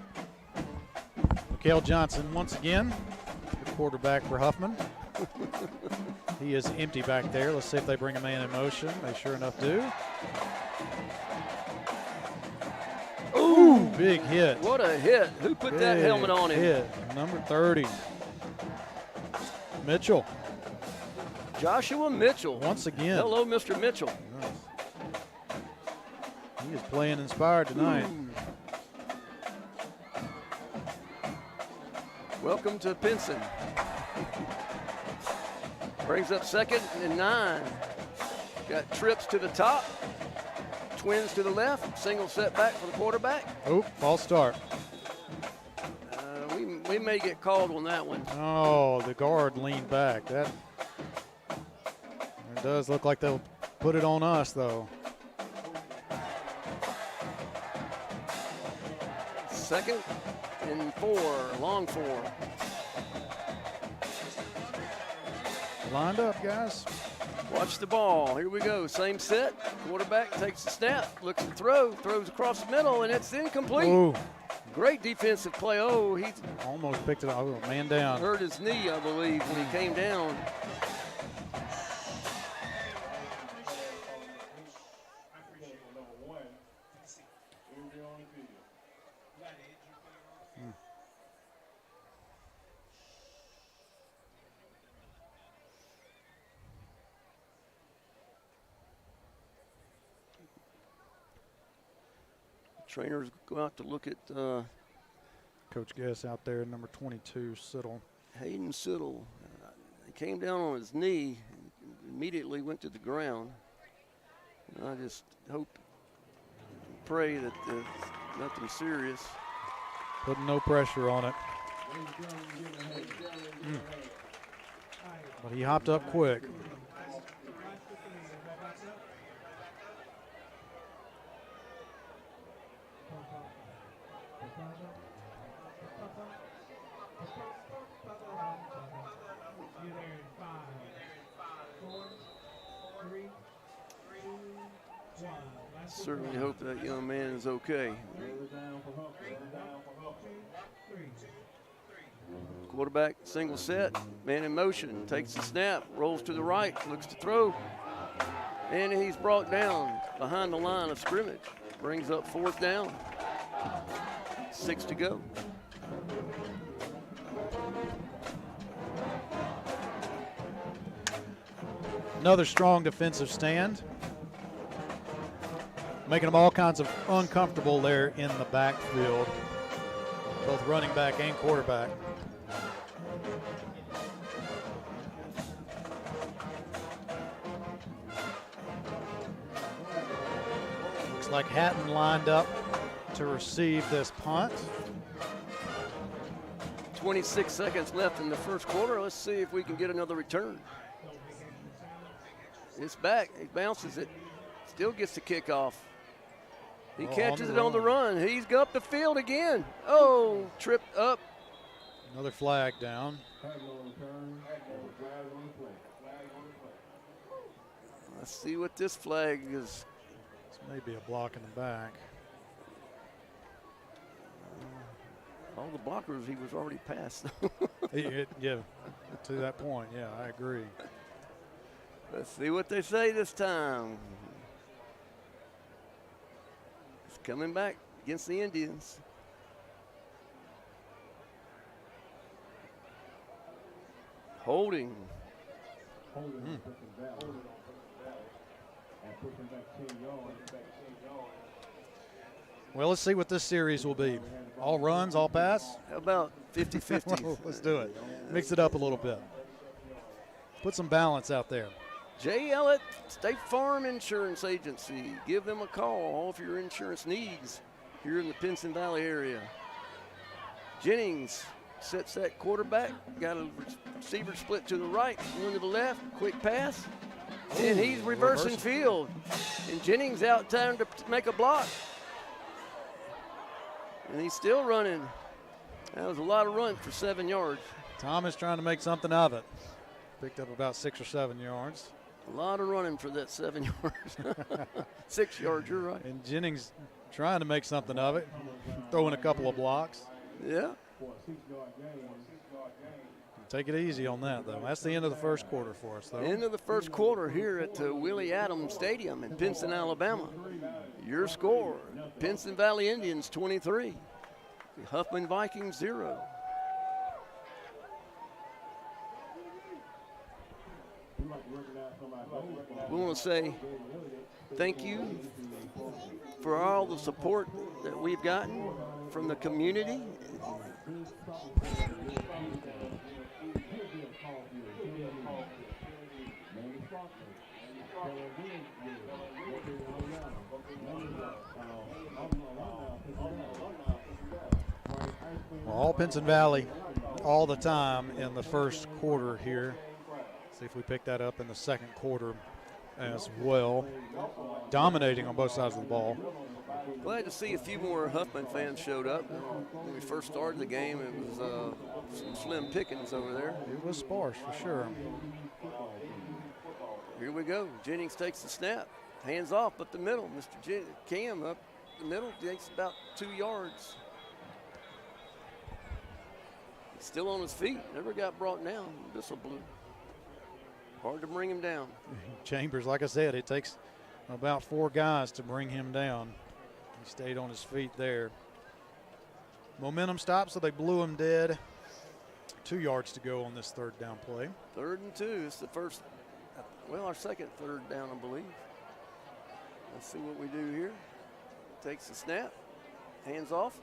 Mikhail Johnson once again, the quarterback for Huffman. He is empty back there. Let's see if they bring a man in motion. They sure enough do. Ooh, big hit. What a hit. Who put that helmet on him? Hit. Number 30. Mitchell. Joshua Mitchell. Once again. Hello, Mr. Mitchell. Nice. He is playing inspired tonight. Welcome to Pinson. Brings up 2nd and 9. Got trips to the top, twins to the left, single setback for the quarterback. Oh, false start. We may get called on that one. Oh, the guard leaned back. It does look like they'll put it on us, though. 2nd and 4, long 4. Lined up, guys. Watch the ball. Here we go. Same set. Quarterback takes the snap, looks to throw, throws across the middle, and it's incomplete. Ooh. Great defensive play. Oh, he Almost picked it up. Oh, man down. hurt his knee, I believe, when he came down. Trainers go out to look at Coach Guess out there, number 22, Siddle. Hayden Siddle. He came down on his knee and immediately went to the ground. I just hope, pray that there's nothing serious. Putting no pressure on it. But he hopped up quick. Certainly hope that young man is okay. Quarterback, single set, man in motion, takes the snap, rolls to the right, looks to throw, and he's brought down behind the line of scrimmage. Brings up 4th down. 6 to go. Another strong defensive stand. Making them all kinds of uncomfortable there in the backfield, both running back and quarterback. Looks like Hatton lined up to receive this punt. 26 seconds left in the first quarter. Let's see if we can get another return. It's back. He bounces it. Still gets the kickoff. He catches it on the run. He's up the field again. Oh, tripped up. Another flag down. Let's see what this flag is. This may be a block in the back. All the blockers, he was already past. Yeah, to that point, yeah, I agree. Let's see what they say this time. It's coming back against the Indians. Holding. Well, let's see what this series will be. All runs, all pass? How about 50-50? Let's do it. Mix it up a little bit. Put some balance out there. Jay Ellett, State Farm Insurance Agency. Give them a call, all of your insurance needs here in the Pinson Valley area. Jennings sets that quarterback. Got a receiver split to the right, one to the left. Quick pass. And he's reversing field. And Jennings out time to make a block. And he's still running. That was a lot of run for 7 yards. Thomas trying to make something of it. Picked up about 6 or 7 yards. A lot of running for that 7 yards. 6 yards, you're right. And Jennings trying to make something of it. Throwing a couple of blocks. Yeah. Take it easy on that, though. That's the end of the first quarter for us, though. End of the first quarter here at Willie Adams Stadium in Pinson, Alabama. Your score, Pinson Valley Indians 23, the Huffman Vikings 0. We want to say thank you for all the support that we've gotten from the community. Well, all Pinson Valley all the time in the first quarter here. See if we pick that up in the second quarter as well. Dominating on both sides of the ball. Glad to see a few more Huffman fans showed up. When we first started the game, it was some slim pickings over there. It was sparse for sure. Here we go. Jennings takes the snap. Hands off up the middle. Mr. Cam up the middle. Takes about 2 yards. He's still on his feet. Never got brought down. Whistle blew. Hard to bring him down. Chambers, like I said, it takes about 4 guys to bring him down. He stayed on his feet there. Momentum stopped, so they blew him dead. 2 yards to go on this third down play. 3rd and 2. It's the first, well, our second third down, I believe. Let's see what we do here. Takes the snap. Hands off.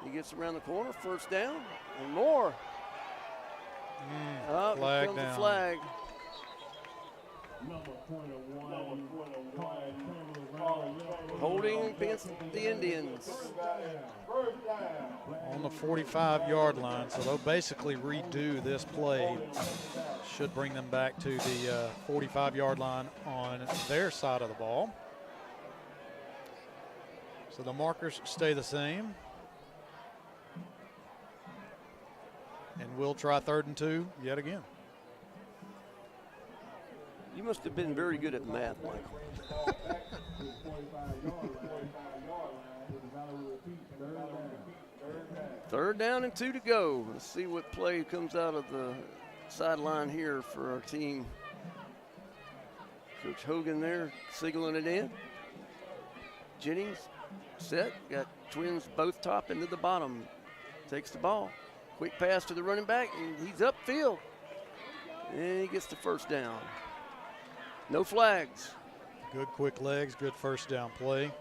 He gets around the corner. First down and more. Flag Comes down. the flag. Holding the Indians. On the 45-yard line, so they'll basically redo this play. Should bring them back to the 45-yard line on their side of the ball. So the markers stay the same. And we'll try 3rd and 2 yet again. You must have been very good at math, Michael. 3rd down and 2 to go. Let's see what play comes out of the sideline here for our team. Coach Hogan there signaling it in. Jennings set, got twins both top into the bottom. Takes the ball. Quick pass to the running back, and he's upfield. And he gets the 1st down. No flags. Good quick legs, good 1st down play.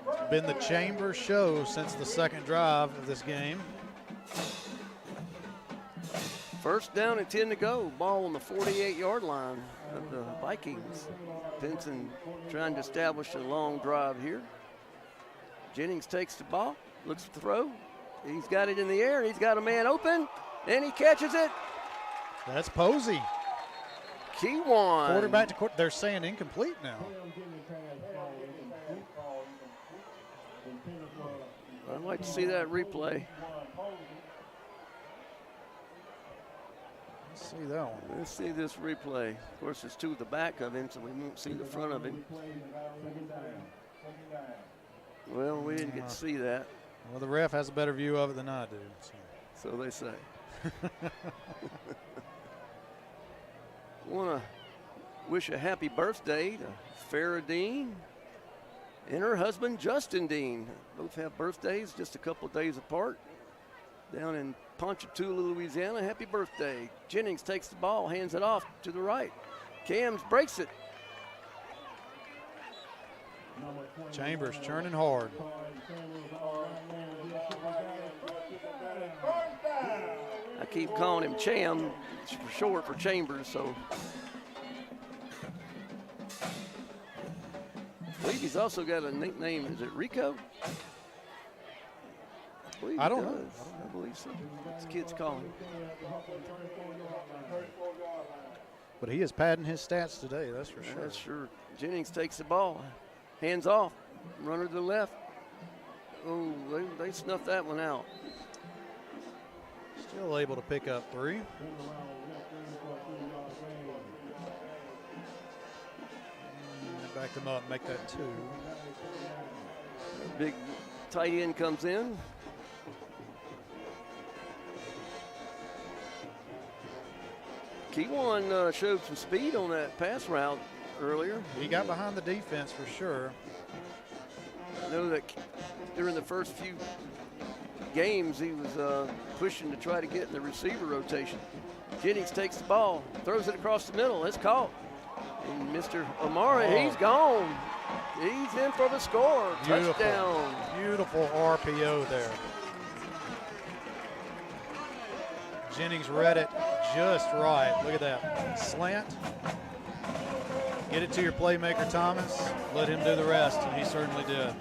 It's been the Chambers show since the 2nd drive of this game. 1st down and 10 to go. Ball on the 48-yard line of the Vikings. Pinson trying to establish a long drive here. Jennings takes the ball, looks to throw. He's got it in the air. He's got a man open, and he catches it. That's Posey. Keywan. Quarterback to they're saying incomplete now. I'd like to see that replay. Let's see that one. Let's see this replay. Of course, it's to the back of him, so we won't see the front of him. Well, we didn't get to see that. Well, the ref has a better view of it than I do. So they say. Want to wish a happy birthday to Farrah Dean and her husband, Justin Dean. Both have birthdays just a couple of days apart. Down in Ponchatoula, Louisiana. Happy birthday. Jennings takes the ball, hands it off to the right. Cams breaks it. Chambers churning hard. I keep calling him Cham, it's for short for Chambers, so. I believe he's also got a nickname. Is it Rico? I don't know. I believe so. His kids call him. But he is padding his stats today, that's for sure. That's sure. Jennings takes the ball. Hands off. Runner to the left. Oh, they snuffed that one out. Still able to pick up 3. Back them up, make that 2. Big tight end comes in. Keywan showed some speed on that pass route earlier. He got behind the defense for sure. I know that during the first few games he was pushing to try to get in the receiver rotation. Jennings takes the ball, throws it across the middle. It's caught. And Mr. Amara, he's gone. He's in for the score. Beautiful. Touchdown. Beautiful RPO there. Jennings read it just right. Look at that. Slant. Get it to your playmaker, Thomas. Let him do the rest, and he certainly did.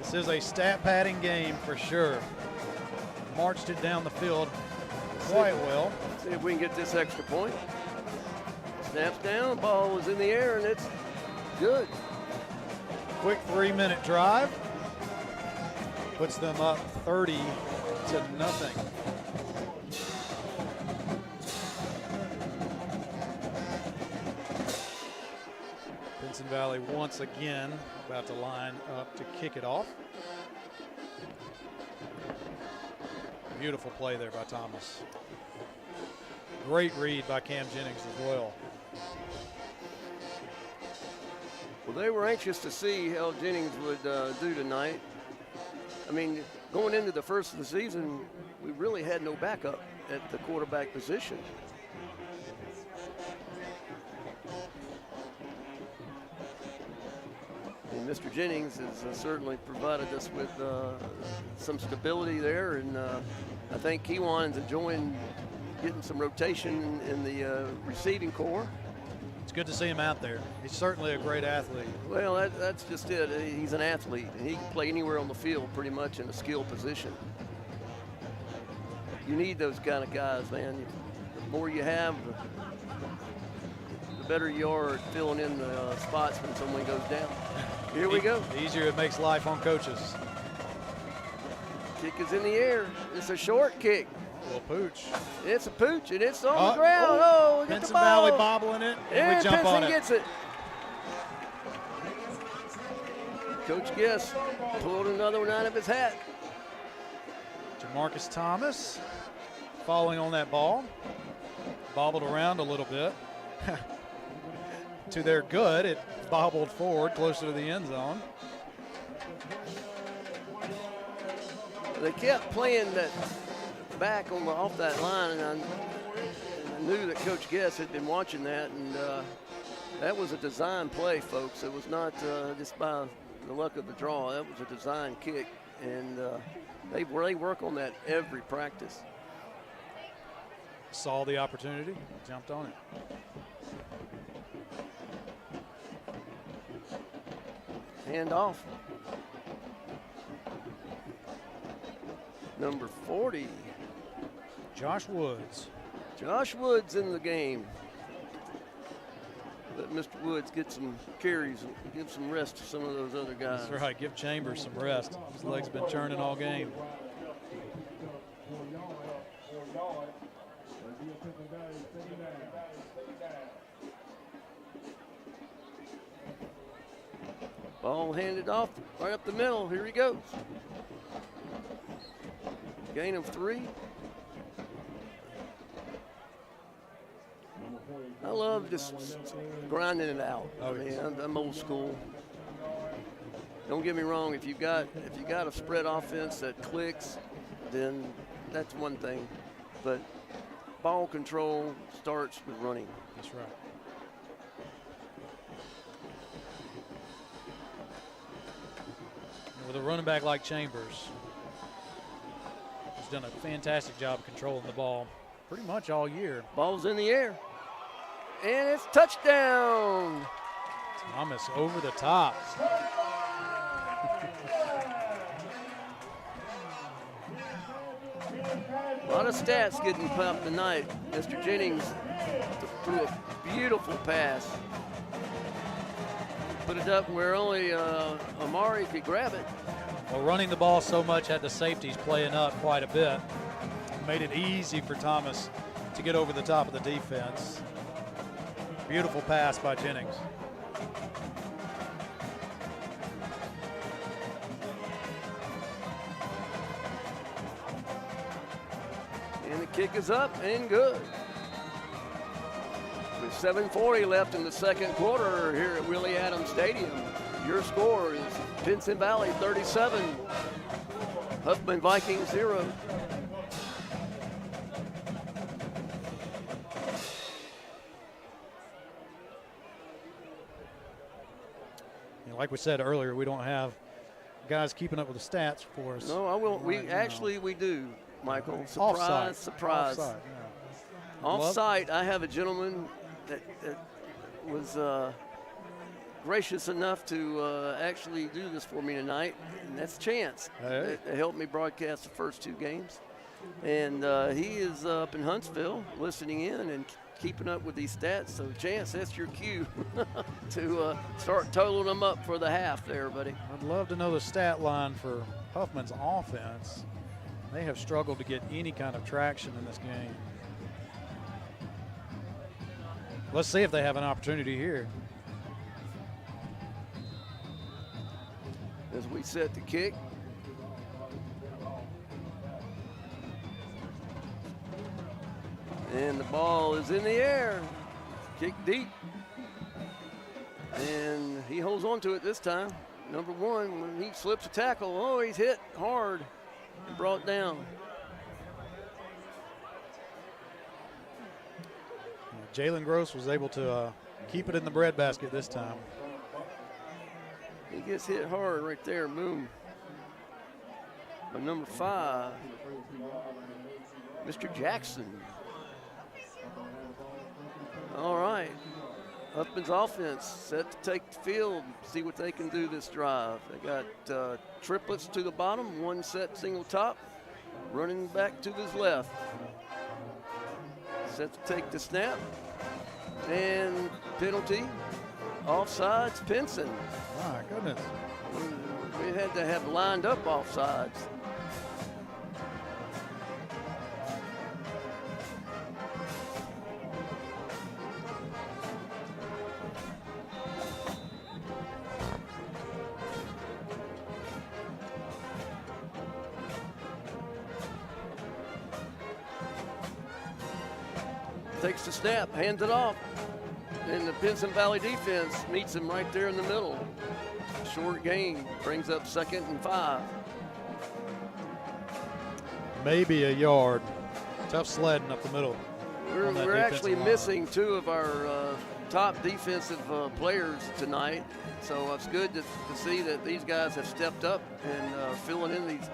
This is a stat padding game for sure. Marched it down the field quite well. See if we can get this extra point. Snaps down, ball was in the air, and it's good. Quick 3-minute drive. Puts them up 30-0. Pinson Valley once again about to line up to kick it off. Beautiful play there by Thomas. Great read by Cam Jennings as well. Well, they were anxious to see how Jennings would do tonight. I mean, going into the first of the season, we really had no backup. at the quarterback position. And Mr. Jennings has certainly provided us with some stability there, and I think Kewan's enjoying getting some rotation in the receiving core. It's good to see him out there. He's certainly a great athlete. Well, that's just it. He's an athlete, and he can play anywhere on the field pretty much in a skill position. You need those kind of guys, man. The more you have, the better you are at filling in the spots when someone goes down. Here we go. The easier it makes life on coaches. Kick is in the air. It's a short kick. Little pooch. It's a pooch, and it's on the ground. Oh, get the Pinson ball. Valley bobbling it, and we jump Pinson on it. gets it. Coach Guess pulled another one out of his hat. Jamarcus Thomas following on that ball. Bobbled around a little bit. To their good, it bobbled forward closer to the end zone. They kept playing that back off that line, and I knew that Coach Guess had been watching that, and that was a design play, folks. It was not just by the luck of the draw. That was a design kick, and they work on that every practice. Saw the opportunity, jumped on it. Hand off. Number 40. Josh Woods. Josh Woods in the game. Let Mr. Woods get some carries and give some rest to some of those other guys. That's right, give Chambers some rest. His legs been churning all game. Ball handed off right up the middle. Here he goes. Gain of 3. I love just grinding it out. Oh, I mean, I'm old school. Don't get me wrong. If you got a spread offense that clicks, then that's one thing. But ball control starts with running. That's right. And with a running back like Chambers, he's done a fantastic job of controlling the ball pretty much all year. Ball's in the air. And it's touchdown. Thomas over the top. A lot of stats getting pumped tonight. Mr. Jennings threw a beautiful pass. Put it up where only Amari could grab it. Well, running the ball so much had the safeties playing up quite a bit. Made it easy for Thomas to get over the top of the defense. Beautiful pass by Jennings. And the kick is up and good. With 7:40 left in the second quarter here at Willie Adams Stadium. Your score is Pinson Valley 37, Huffman Vikings 0. Like we said earlier, we don't have guys keeping up with the stats for us. No, I will. Right We do, Michael. Surprise, Offside. surprise. Offside, yeah. Off-site, I have a gentleman that was gracious enough to actually do this for me tonight, and that's Chance. Hey. That helped me broadcast the first 2 games. And he is up in Huntsville listening in and keeping up with these stats. So, Chance, that's your cue to start totaling them up for the half there, buddy. I'd love to know the stat line for Huffman's offense. They have struggled to get any kind of traction in this game. Let's see if they have an opportunity here. As we set the kick. And the ball is in the air. Kick deep. And he holds on to it this time. Number 1, when he slips a tackle, oh, he's hit hard and brought down. Jalen Gross was able to keep it in the breadbasket this time. He gets hit hard right there, boom. But number 5, Mr. Jackson. All right. Huffman's offense set to take the field, see what they can do this drive. They got triplets to the bottom, one set single top, running back to his left. Set to take the snap. And penalty, offsides, Pinson. My goodness. We had to have lined up offsides. Takes the snap, hands it off, and the Pinson Valley defense meets him right there in the middle. Short gain, brings up 2nd and 5. Maybe a yard. Tough sledding up the middle. We're actually missing 2 of our top defensive players tonight, so it's good to see that these guys have stepped up and filling in these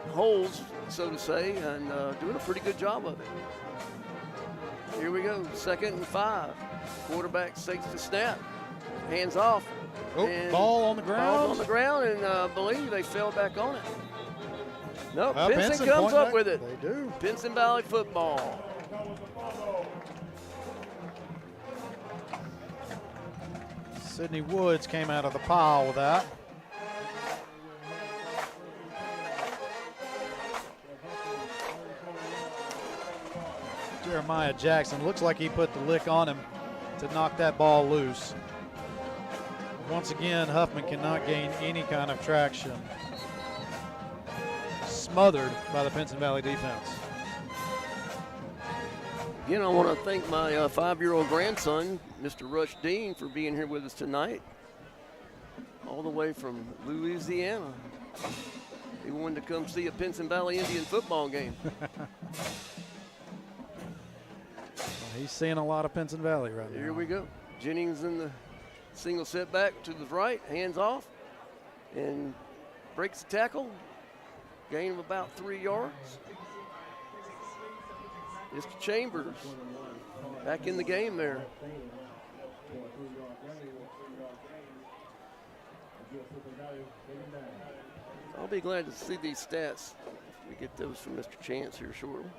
holes, so to say, and doing a pretty good job of it. Here we go, 2nd and 5. Quarterback takes the snap, hands off. Oh, ball on the ground. Ball on the ground, and I believe they fell back on it. No, Pinson Pinson comes up with it. They do. Pinson Valley football. Sidney Woods came out of the pile with that. Jeremiah Jackson looks like he put the lick on him to knock that ball loose. Once again, Huffman cannot gain any kind of traction. Smothered by the Pinson Valley defense. Again, I want to thank my 5-year-old grandson, Mr. Rush Dean, for being here with us tonight, all the way from Louisiana. He wanted to come see a Pinson Valley Indian football game. He's seeing a lot of Pinson Valley right now. Here we go. Jennings in the single setback to the right, hands off, and breaks the tackle. Gain of about 3 yards. Mr. Chambers back in the game there. I'll be glad to see these stats if we get those from Mr. Chance here shortly.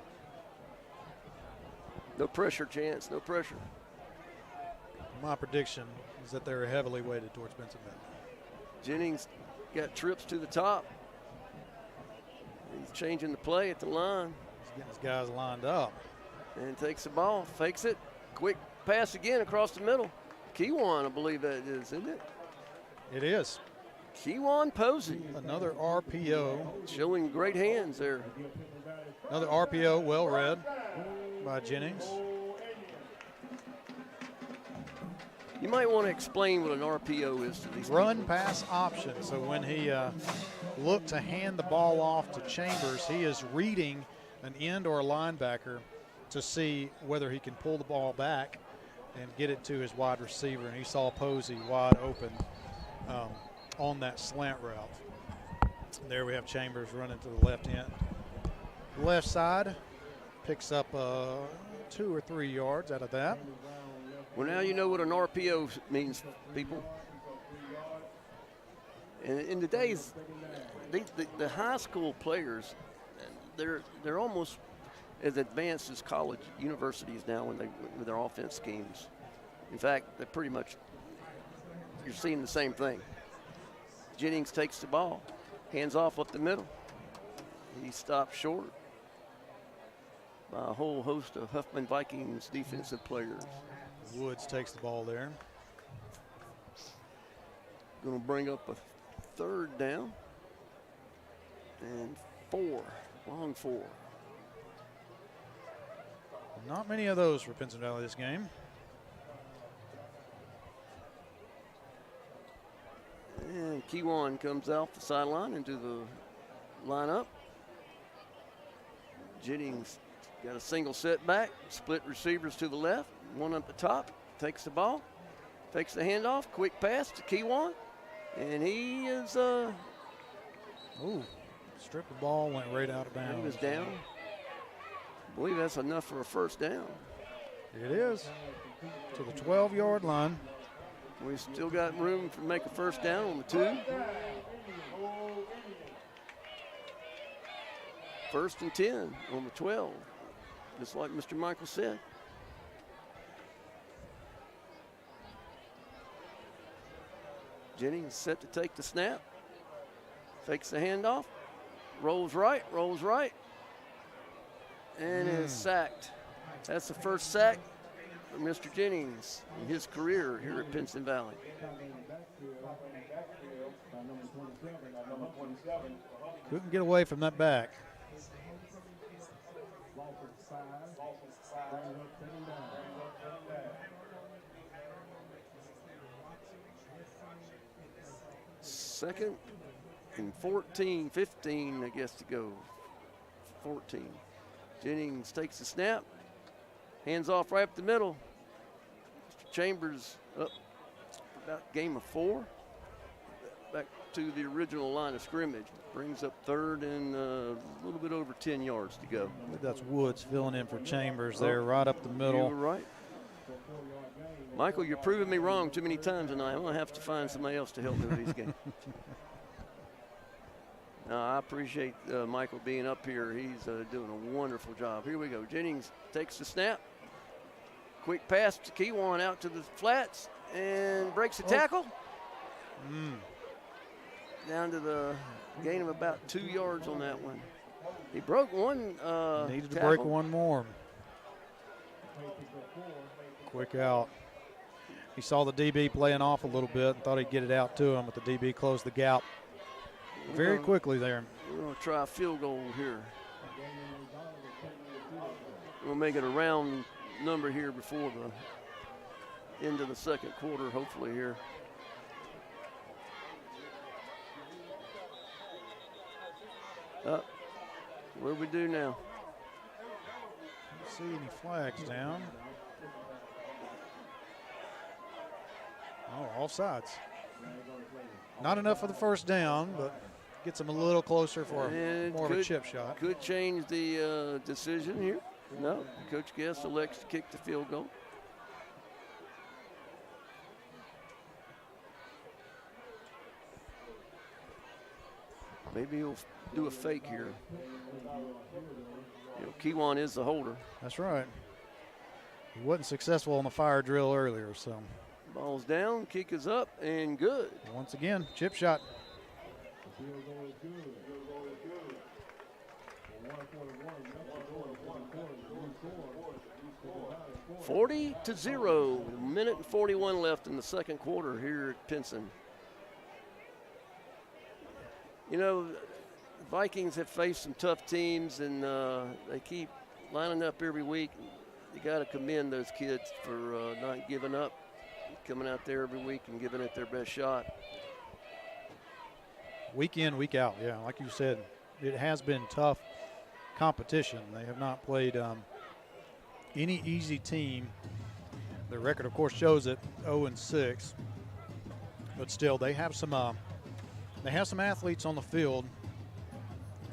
No pressure, Chance, no pressure. My prediction is that they're heavily weighted towards Pinson Valley. Jennings got trips to the top. He's changing the play at the line. He's getting his guys lined up. And takes the ball, fakes it. Quick pass again across the middle. Kewan, I believe that is, isn't it? It is. Kewan Posey. Another RPO. Showing great hands there. Another RPO, well read by Jennings. You might want to explain what an RPO is to these Run people. pass option. So when he looked to hand the ball off to Chambers, he is reading an end or a linebacker to see whether he can pull the ball back and get it to his wide receiver. And he saw Posey wide open on that slant route. There we have Chambers running to the left end. Left side picks up 2 or 3 yards out of that. Well, now you know what an RPO means, people. And in today's, the high school players, they're almost as advanced as college universities now with their offense schemes. In fact, they're pretty much, you're seeing the same thing. Jennings takes the ball, hands off up the middle. He stopped short by a whole host of Huffman Vikings defensive players. Woods takes the ball there. Going to bring up a 3rd down and 4, long 4. Not many of those for Pinson Valley this game. And Kewan comes off the sideline into the lineup. Jennings Got a single setback, split receivers to the left, one up the top, takes the ball, takes the handoff, quick pass to Kiwan, and he is Ooh, stripped the ball, went right out of bounds. he was down. I believe that's enough for a first down. It is, to the 12-yard line. We still got room to make a first down on the 2. First and 10 on the 12, just like Mr. Michael said. Jennings set to take the snap, fakes the handoff, rolls right, and is sacked. That's the first sack for Mr. Jennings in his career here at Pinson Valley. Couldn't get away from that back. Second and 14, 15, I guess, to go. 14. Jennings takes the snap, hands off right up the middle. Mr. Chambers up about game of 4. Back to the original line of scrimmage. Brings up third and a little bit over 10 yards to go. I think that's Woods filling in for Chambers there, right up the You middle. were right. Michael, you're proving me wrong too many times tonight. I'm going to have to find somebody else to help me with these games. No, I appreciate Michael being up here. He's doing a wonderful job. Here we go. Jennings takes the snap. Quick pass to Kiwan out to the flats and breaks the tackle. Down to the gain of about 2 yards on that one. He broke one Needed to tackle. break one more. Quick out. He saw the DB playing off a little bit and thought he'd get it out to him, but the DB closed the gap very quickly there. We're going to try a field goal here. We'll make it a round number here before the end of the second quarter, hopefully here. What do we do now? Don't see any flags down. Oh, offsides. Not enough for the first down, but gets them a little closer for more of a chip shot. Could change the decision here. No, Coach Guest elects to kick the field goal. Maybe he'll do a fake here. You know, Kiwan is the holder. That's right. He wasn't successful on the fire drill earlier, so. Ball's down, kick is up, and good. Once again, chip shot. 40-0, minute and 41 left in the second quarter here at Pinson. You know, the Vikings have faced some tough teams, and they keep lining up every week. You got to commend those kids for not giving up, coming out there every week and giving it their best shot. Week in, week out, yeah. Like you said, it has been tough competition. They have not played any easy team. Their record, of course, shows it 0-6, but still, they have some athletes on the field.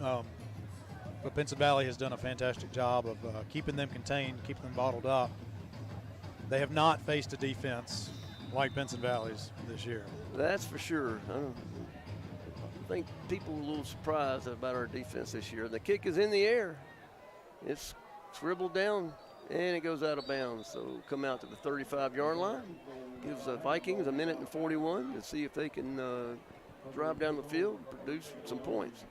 But Pinson Valley has done a fantastic job of keeping them contained, keeping them bottled up. They have not faced a defense like Pinson Valley's this year. That's for sure. I think people are a little surprised about our defense this year. The kick is in the air. It's scribbled down, and it goes out of bounds. So come out to the 35-yard line. Gives the Vikings a minute and 41 to see if they can drive down the field and produce some points.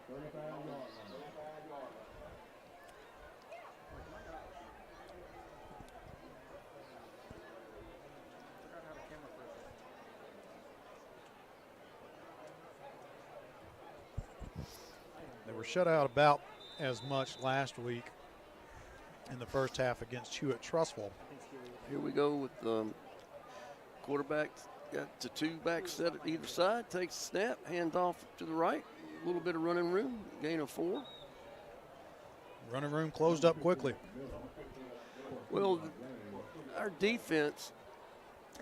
They were shut out about as much last week in the first half against Hewitt-Trussville. Here we go with quarterback. Got the two backs set at either side. Takes the snap, hands off to the right. A little bit of running room. Gain of 4. Running room closed up quickly. Well, our defense,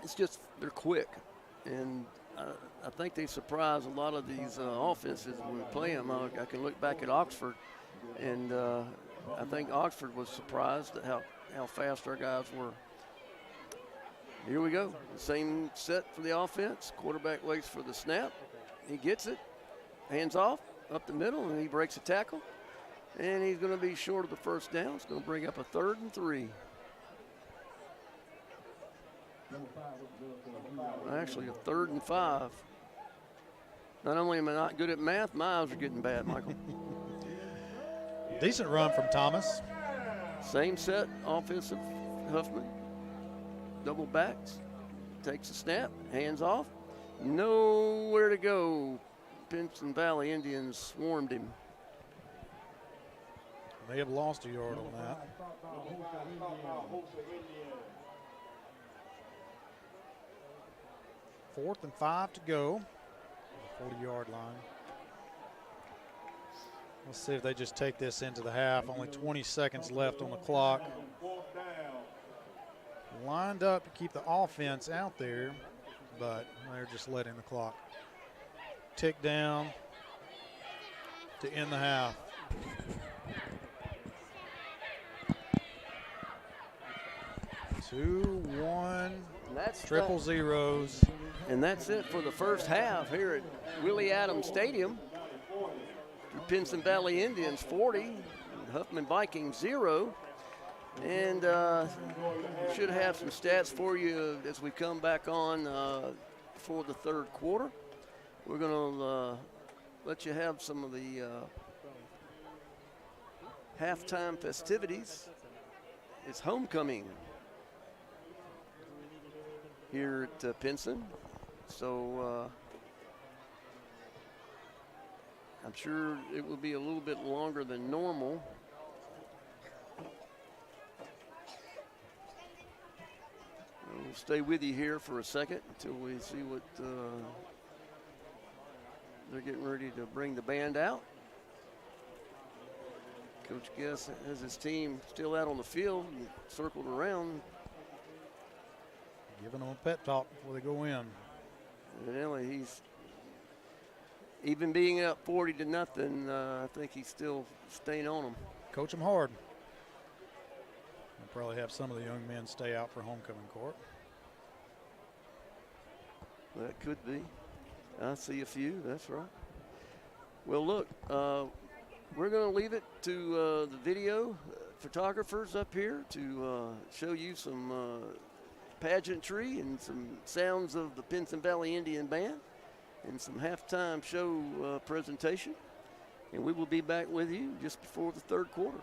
it's just they're quick, and I think they surprise a lot of these offenses when we play them. I can look back at Oxford, and I think Oxford was surprised at how fast our guys were. Here we go. Same set for the offense. Quarterback waits for the snap. He gets it. Hands off, up the middle, and he breaks a tackle. And he's going to be short of the first down. It's going to bring up a 3rd and 3. Actually, a 3rd and 5. Not only am I not good at math, my eyes are getting bad, Michael. Decent run from Thomas. Same set, offensive, Huffman. Double backs, takes a snap, hands off. Nowhere to go. Pinson Valley Indians swarmed him. They have lost a yard on that. Fourth and 5 to go. 40-yard line. Let's see if they just take this into the half. Only 20 seconds left on the clock. Lined up to keep the offense out there, but they're just letting the clock tick down to end the half. Two, one, triple zeros. And that's it for the first half here at Willie Adams Stadium. Pinson Valley Indians 40, Huffman Vikings 0. And should have some stats for you as we come back on for the 3rd quarter. We're going to let you have some of the halftime festivities. It's homecoming here at Pinson. So I'm sure it will be a little bit longer than normal. We'll stay with you here for a second until we see what they're getting ready to bring the band out. Coach Guess has his team still out on the field and circled around. Giving them a pep talk before they go in. Evidently, he's even being up 40-0. I think he's still staying on them. Coach them hard. We'll probably have some of the young men stay out for homecoming court. That could be. I see a few. That's right. Well, look, we're going to leave it to the video photographers up here to show you some pageantry and some sounds of the Pinson Valley Indian Band and some halftime show presentation. And we will be back with you just before the 3rd quarter.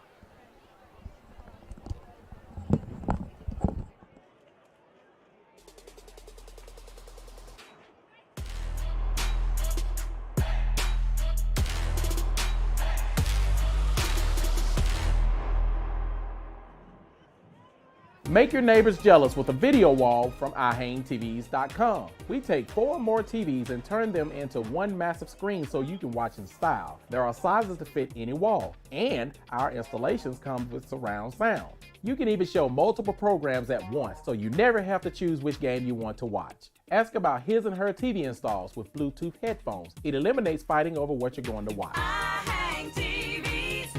Make your neighbors jealous with a video wall from iHangTVs.com. We take 4 or more TVs and turn them into one massive screen so you can watch in style. There are sizes to fit any wall, and our installations come with surround sound. You can even show multiple programs at once, so you never have to choose which game you want to watch. Ask about his and her TV installs with Bluetooth headphones. It eliminates fighting over what you're going to watch. I hang TVs.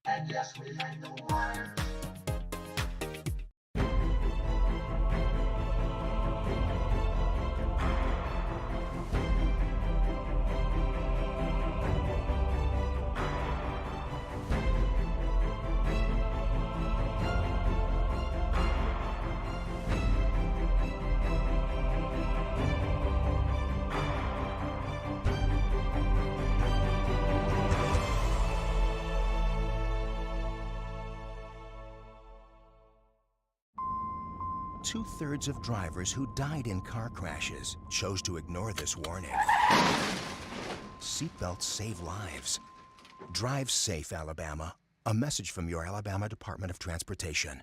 And yes, we hang the wire. Two-thirds of drivers who died in car crashes chose to ignore this warning. Seatbelts save lives. Drive safe, Alabama. A message from your Alabama Department of Transportation.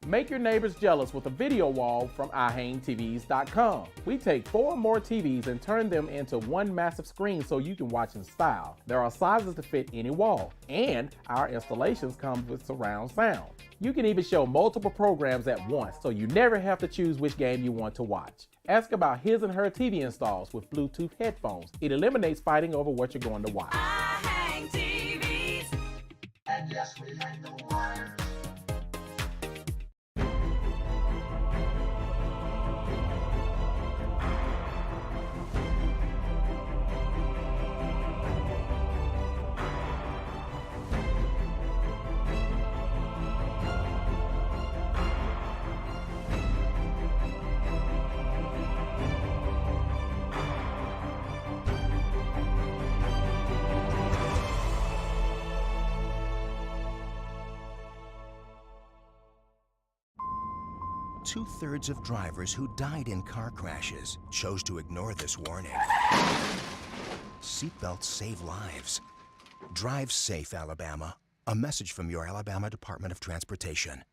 Make your neighbors jealous with a video wall from iHangTVs.com. We take 4 or more TVs and turn them into one massive screen so you can watch in style. There are sizes to fit any wall, and our installations come with surround sound. You can even show multiple programs at once so you never have to choose which game you want to watch. Ask about his and her TV installs with Bluetooth headphones. It eliminates fighting over what you're going to watch. I hang TVs, and yes, we hang the wire. Two-thirds of drivers who died in car crashes chose to ignore this warning. Seatbelts save lives. Drive safe, Alabama. A message from your Alabama Department of Transportation.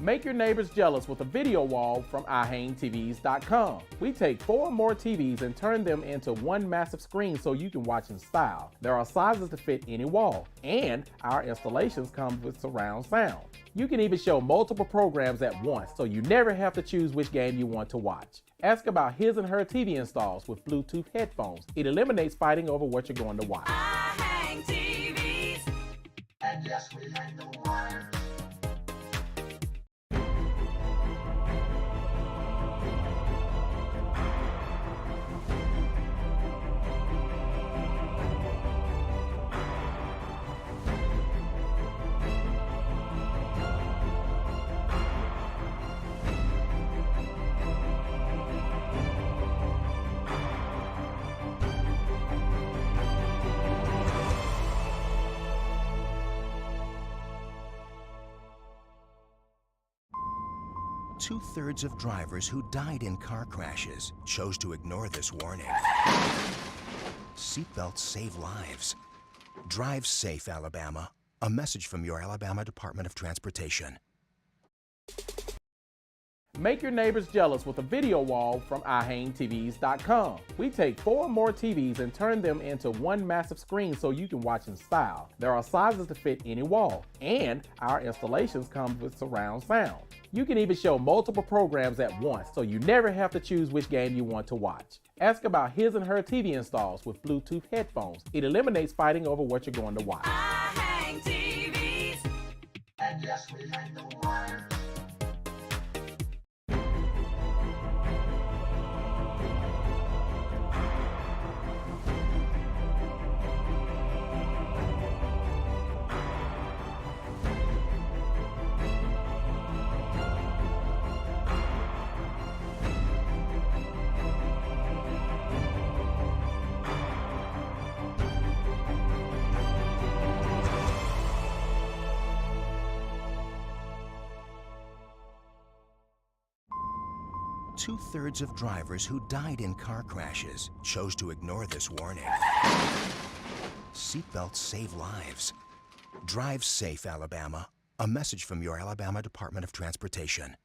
Make your neighbors jealous with a video wall from iHangTVs.com. We take 4 or more TVs and turn them into one massive screen so you can watch in style. There are sizes to fit any wall, and our installations come with surround sound. You can even show multiple programs at once so you never have to choose which game you want to watch. Ask about his and her TV installs with Bluetooth headphones. It eliminates fighting over what you're going to watch. I hang TVs, and yes, we hang the wire. Two-thirds of drivers who died in car crashes chose to ignore this warning. Seatbelts save lives. Drive safe, Alabama. A message from your Alabama Department of Transportation. Make your neighbors jealous with a video wall from iHangTVs.com. We take 4 or more TVs and turn them into one massive screen so you can watch in style. There are sizes to fit any wall, and our installations come with surround sound. You can even show multiple programs at once so you never have to choose which game you want to watch. Ask about his and her TV installs with Bluetooth headphones. It eliminates fighting over what you're going to watch. I hang TVs, and yes, we hang the wire. Two-thirds of drivers who died in car crashes chose to ignore this warning. Seatbelts save lives. Drive safe, Alabama. A message from your Alabama Department of Transportation.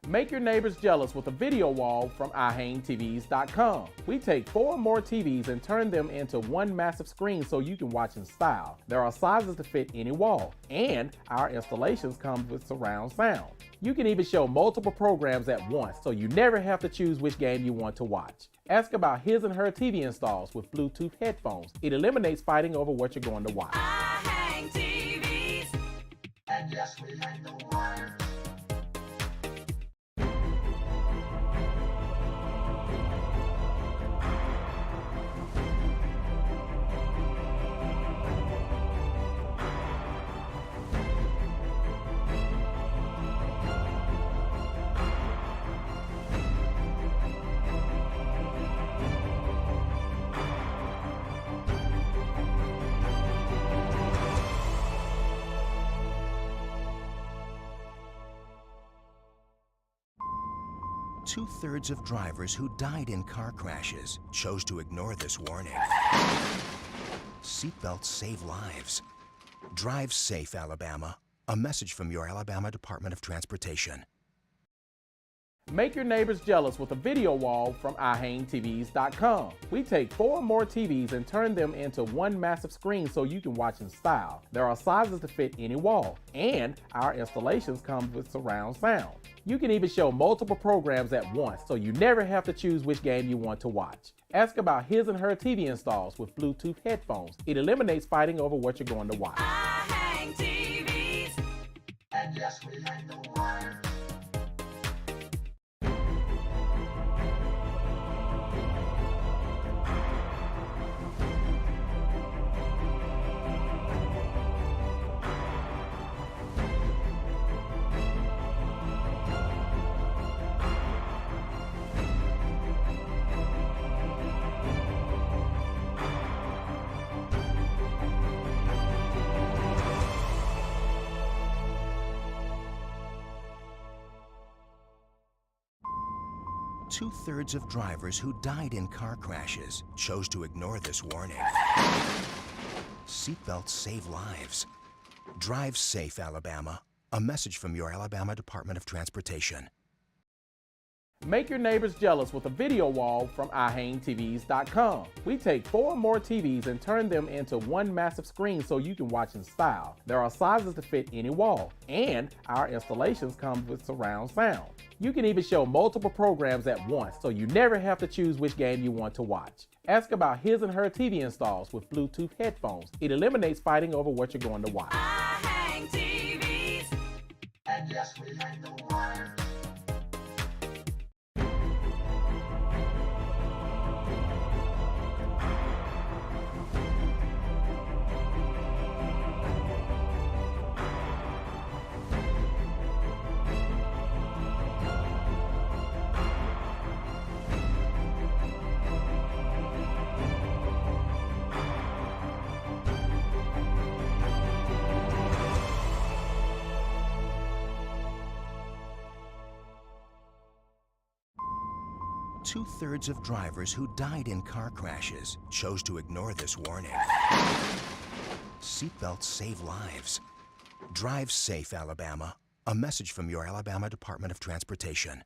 Make your neighbors jealous with a video wall from iHangTVs.com. We take 4 or more TVs and turn them into one massive screen so you can watch in style. There are sizes to fit any wall, and our installations come with surround sound. You can even show multiple programs at once so you never have to choose which game you want to watch. Ask about his and her TV installs with Bluetooth headphones. It eliminates fighting over what you're going to watch. I hang TVs, and yes, we hang the wire. Two-thirds of drivers who died in car crashes chose to ignore this warning. Seatbelts save lives. Drive safe, Alabama. A message from your Alabama Department of Transportation. Make your neighbors jealous with a video wall from ihangtvs.com. We take 4 or more TVs and turn them into one massive screen so you can watch in style. There are sizes to fit any wall, and our installations come with surround sound. You can even show multiple programs at once, so you never have to choose which game you want to watch. Ask about his and her TV installs with Bluetooth headphones. It eliminates fighting over what you're going to watch. I hang TVs. And yes, we hang the wire. Two-thirds of drivers who died in car crashes chose to ignore this warning. Seatbelts save lives. Drive safe, Alabama. A message from your Alabama Department of Transportation. Make your neighbors jealous with a video wall from ihangtvs.com. We take 4 or more TVs and turn them into one massive screen so you can watch in style. There are sizes to fit any wall, and our installations come with surround sound. You can even show multiple programs at once, so you never have to choose which game you want to watch. Ask about his and her TV installs with Bluetooth headphones. It eliminates fighting over what you're going to watch. I hang TVs. And yes, we hang the wire. Two-thirds of drivers who died in car crashes chose to ignore this warning. Seatbelts save lives. Drive safe, Alabama. A message from your Alabama Department of Transportation.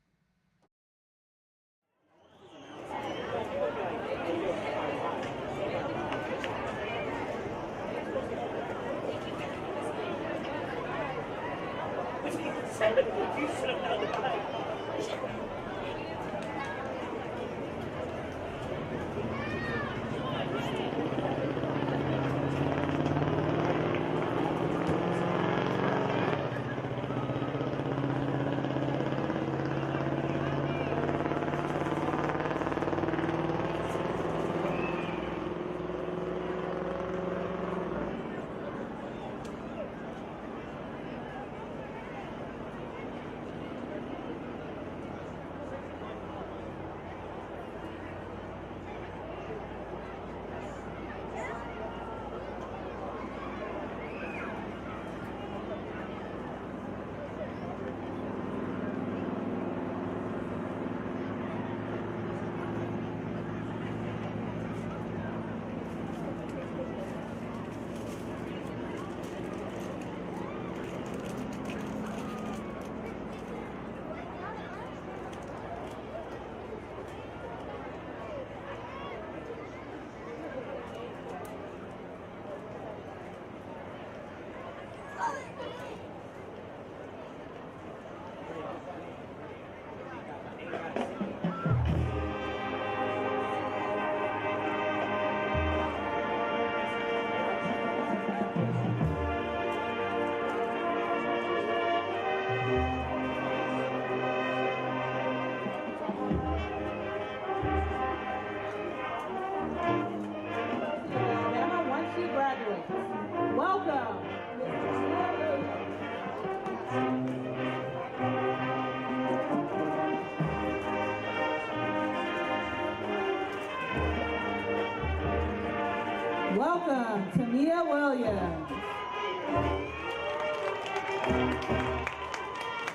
Welcome to Mia Williams.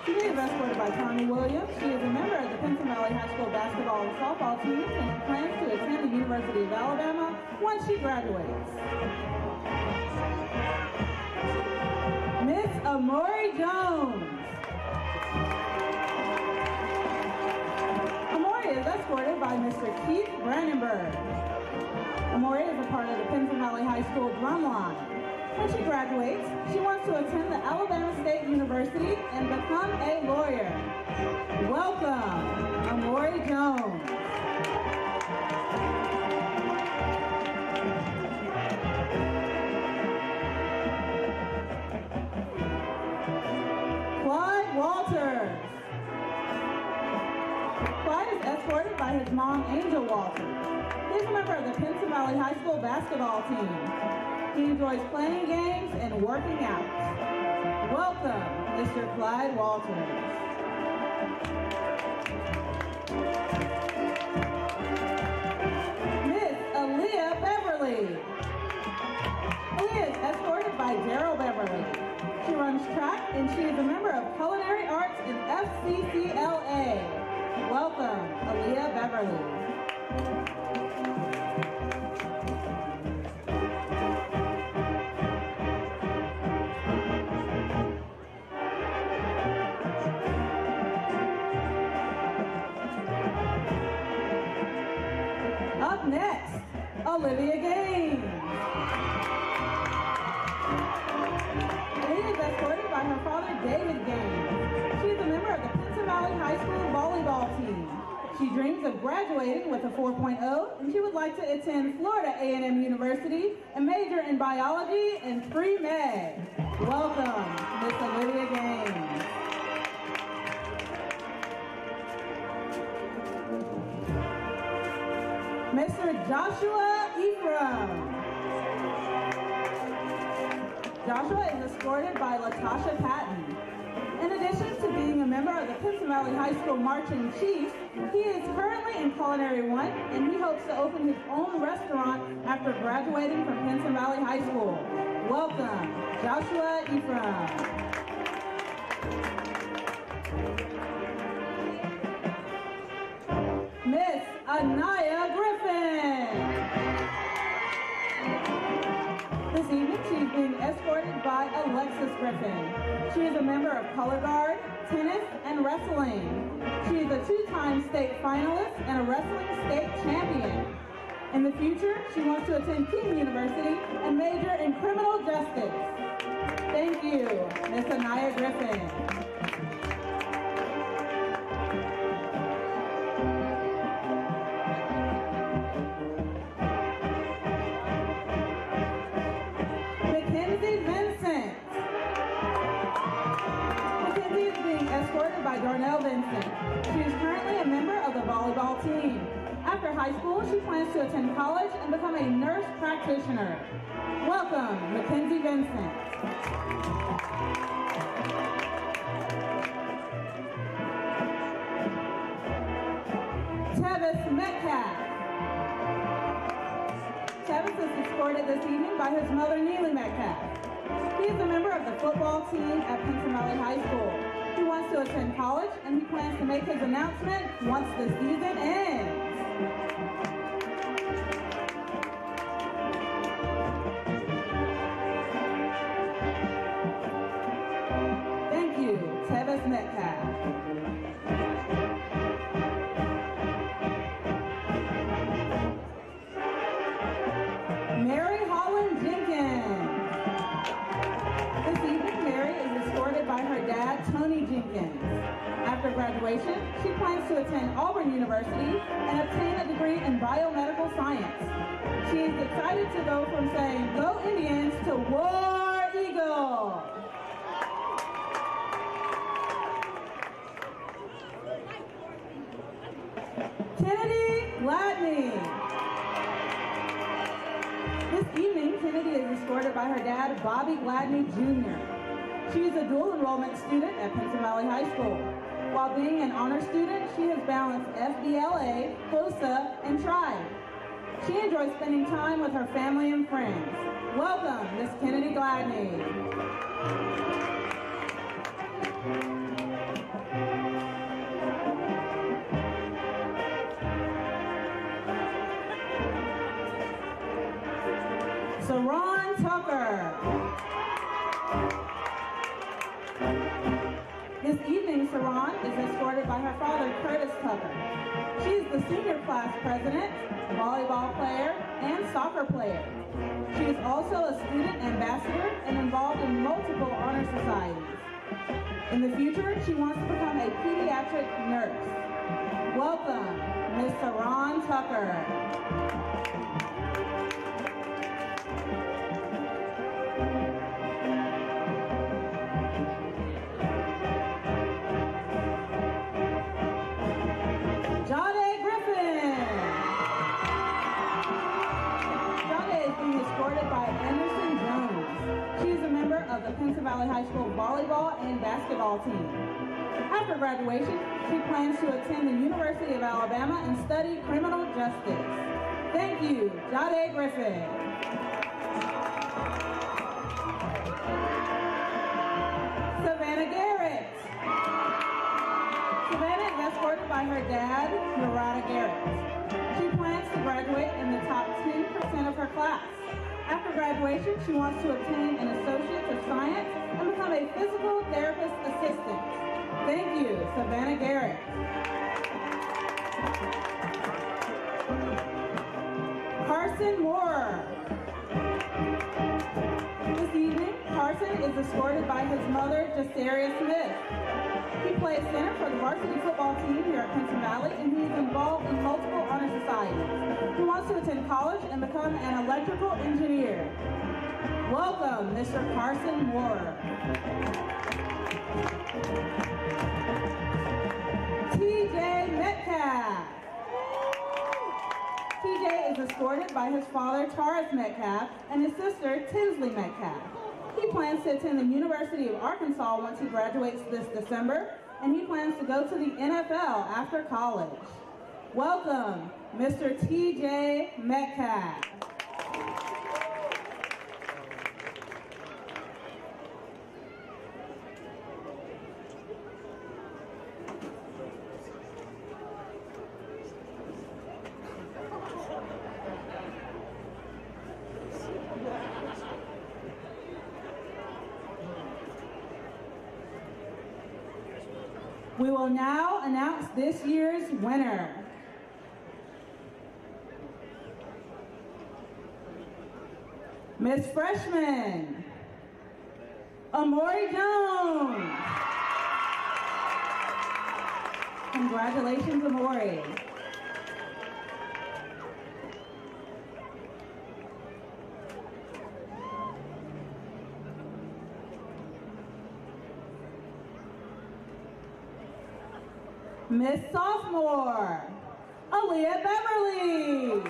She is escorted by Tommy Williams. She is a member of the Pinson Valley High School basketball and softball team and plans to attend the University of Alabama once she graduates. Miss Amori Jones. Amori is escorted by Mr. Keith Brandenburg. Amori is a part of the Pinson Valley High School drumline. When she graduates, she wants to attend the Alabama State University and become a lawyer. Welcome, Amori Jones. Clyde Walters. Clyde is escorted by his mom, Angel Walters. He's a member of the Pinson Valley High School basketball team. He enjoys playing games and working out. Welcome, Mr. Clyde Walters. Miss Aaliyah Beverly. Aaliyah is escorted by Daryl Beverly. She runs track and she is a member of Culinary Arts in FCCLA. Welcome, Aaliyah Beverly. Up next, Olivia Gaines. Olivia is escorted by her father, David Gaines. She is a member of the Pinson Valley High School volleyball team. She dreams of graduating with a 4.0, and she would like to attend Florida A&M University and major in biology and pre-med. Welcome, Miss Olivia Gaines. Mr. Joshua Ephraim. Joshua is escorted by Latasha Patton. In addition to being a member of the Pinson Valley High School Marching Chiefs, he is currently in Culinary 1, and he hopes to open his own restaurant after graduating from Pinson Valley High School. Welcome, Joshua Ephraim. Miss Anaya Griffin. This evening, she is being escorted by Alexis Griffin. She is a member of color guard, tennis, and wrestling. She is a two-time state finalist and a wrestling state champion. In the future, she wants to attend King University and major in criminal justice. Thank you, Miss Anaya Griffin. By Darnell Vincent. She is currently a member of the volleyball team. After high school, she plans to attend college and become a nurse practitioner. Welcome, Mackenzie Vincent. Tevis Metcalf. Tevis is escorted this evening by his mother, Neely Metcalf. He is a member of the football team at Pinson Valley High School. He wants to attend college, and he plans to make his announcement once the season ends. Thank you, Tevis Metcalf. Mary Holland Jenkins. This evening, Mary is escorted by her dad, Tony Jenkins. After graduation, she plans to attend Auburn University and obtain a degree in biomedical science. She is excited to go from saying, "Go Indians" to "War Eagle." Kennedy Gladney. This evening, Kennedy is escorted by her dad, Bobby Gladney Jr. She is a dual enrollment student at Pinson Valley High School. While being an honor student, she has balanced FBLA, HOSA, and Tribe. She enjoys spending time with her family and friends. Welcome, Miss Kennedy Gladney. Saron Tucker. Saran is escorted by her father, Curtis Tucker. She is the senior class president, volleyball player, and soccer player. She is also a student ambassador and involved in multiple honor societies. In the future, she wants to become a pediatric nurse. Welcome, Ms. Saran Tucker. Of the Pinson Valley High School volleyball and basketball team. After graduation, she plans to attend the University of Alabama and study criminal justice. Thank you, Jade Griffin. Savannah Garrett. Savannah is escorted by her dad, Murata Garrett. She plans to graduate in the top 10% of her class. After graduation, she wants to obtain an Associate of Science and become a physical therapist assistant. Thank you, Savannah Garrett. Carson Moore. This evening, Carson is escorted by his mother, Jaceria Smith. He plays center for the varsity football team here at Pinson Valley, and he is involved in multiple honor societies. He wants to attend college and become an electrical engineer. Welcome, Mr. Carson Moore. TJ Metcalf. TJ is escorted by his father, Taurus Metcalf, and his sister, Tinsley Metcalf. He plans to attend the University of Arkansas once he graduates this December, and he plans to go to the NFL after college. Welcome, Mr. TJ Metcalf. We will now announce this year's winner. Miss Freshman, Amori Jones. Congratulations, Amori. Miss Sophomore, Aaliyah Beverly.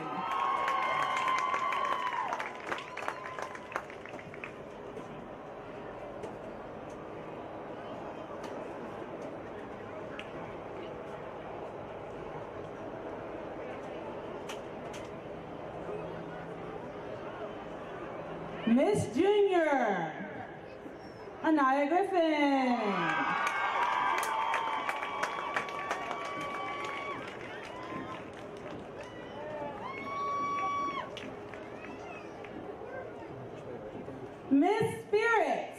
Miss Junior, Anaya Griffin. Miss Spirit,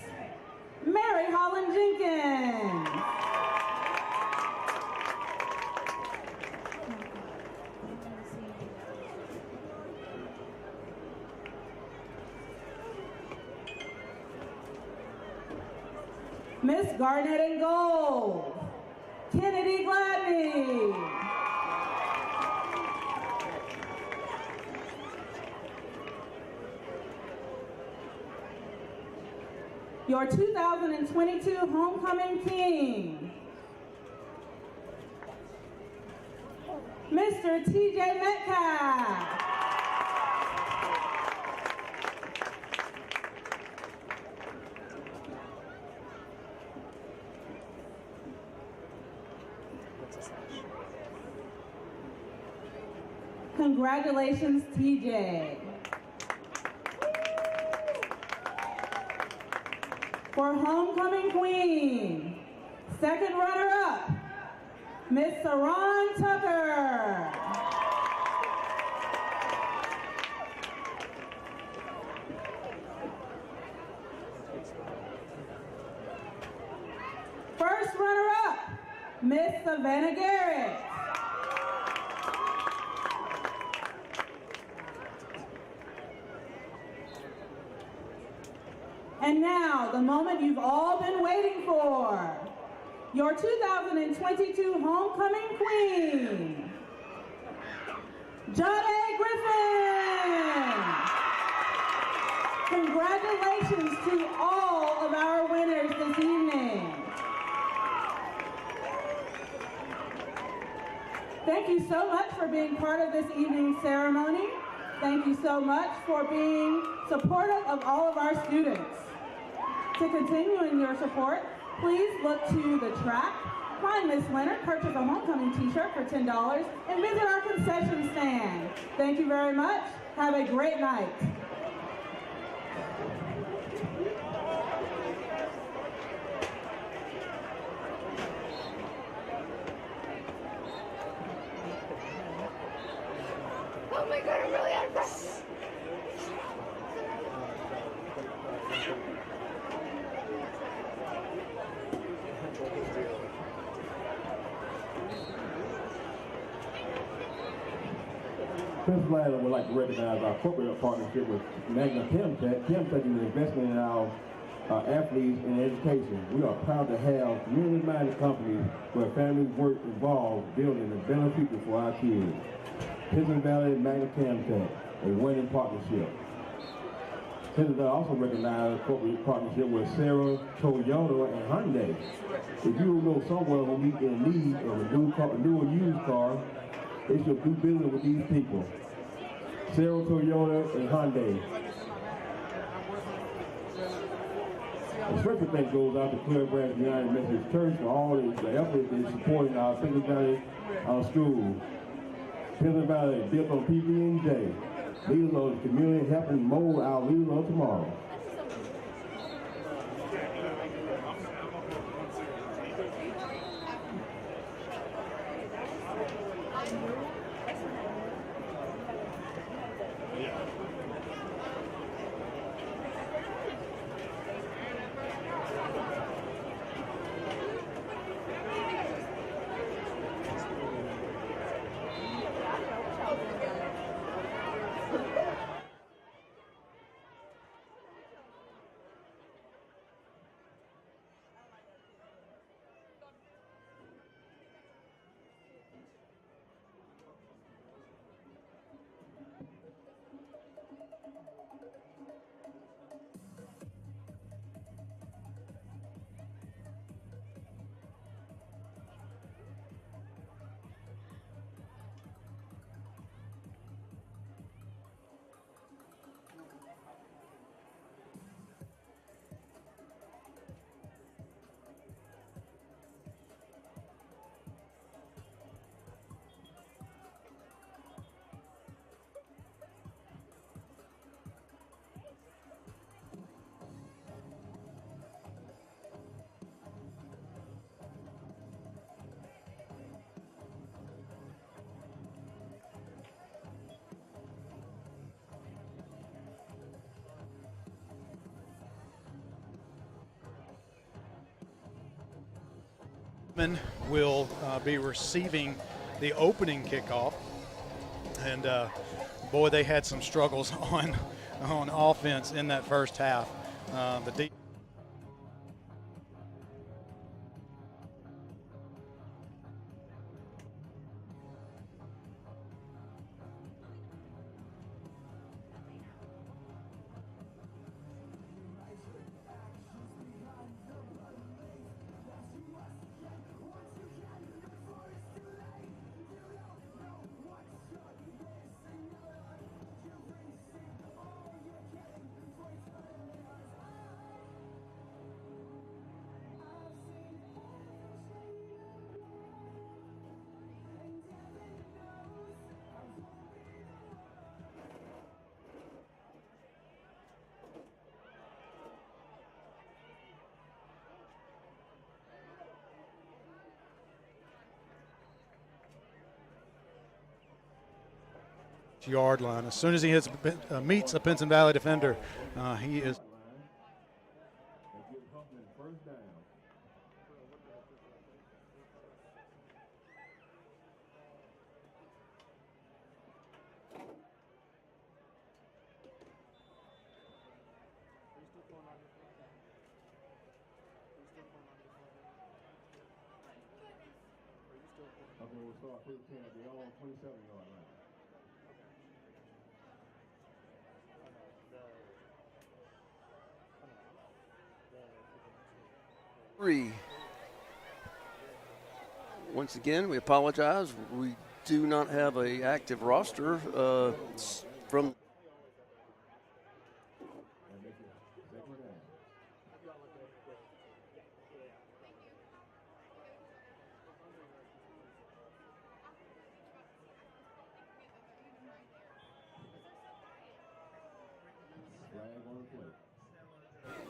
Mary Holland Jenkins. Miss Garnet and Gold, Kennedy Gladney. Your 2022 homecoming team, Mr. TJ Metcalf. Congratulations, TJ. For homecoming queen, second runner-up, Miss Saran Tucker. First runner-up, Miss Savannah Garrett. And now, the moment you've all been waiting for. Your 2022 Homecoming Queen, Jade Griffin. Congratulations to all of our winners this evening. Thank you so much for being part of this evening's ceremony. Thank you so much for being supportive of all of our students. To continue in your support, please look to the track, find Miss Leonard, purchase a homecoming t-shirt for $10, and visit our concession stand. Thank you very much. Have a great night. Oh my God, I'm really out of breath. Pinson Valley would like to recognize our corporate partnership with Magna Chemtech. Chemtech is an investment in our athletes and education. We are proud to have community-minded companies where families work involved building a better future for our kids. Pinson Valley and Magna Chemtech, a winning partnership. Pinson Valley also recognized a corporate partnership with Sarah, Toyota, and Hyundai. If you know someone who is in need of a new or used car, they should do business with these people. Sarah, Toyota, and Hyundai. A special thank goes out to Clear Branch United Methodist Church for all the efforts in supporting our Pinson Valley school. Pinson Valley built on PB&J. Leaders of the community helping mold our leaders of tomorrow. Huffman will be receiving the opening kickoff, and boy, they had some struggles on offense in that first half. Yard line. As soon as he meets a Pinson Valley defender, he is. Huffman will start first 10 at their own 27-yard line. Three. Once again, we apologize. We do not have an active roster from.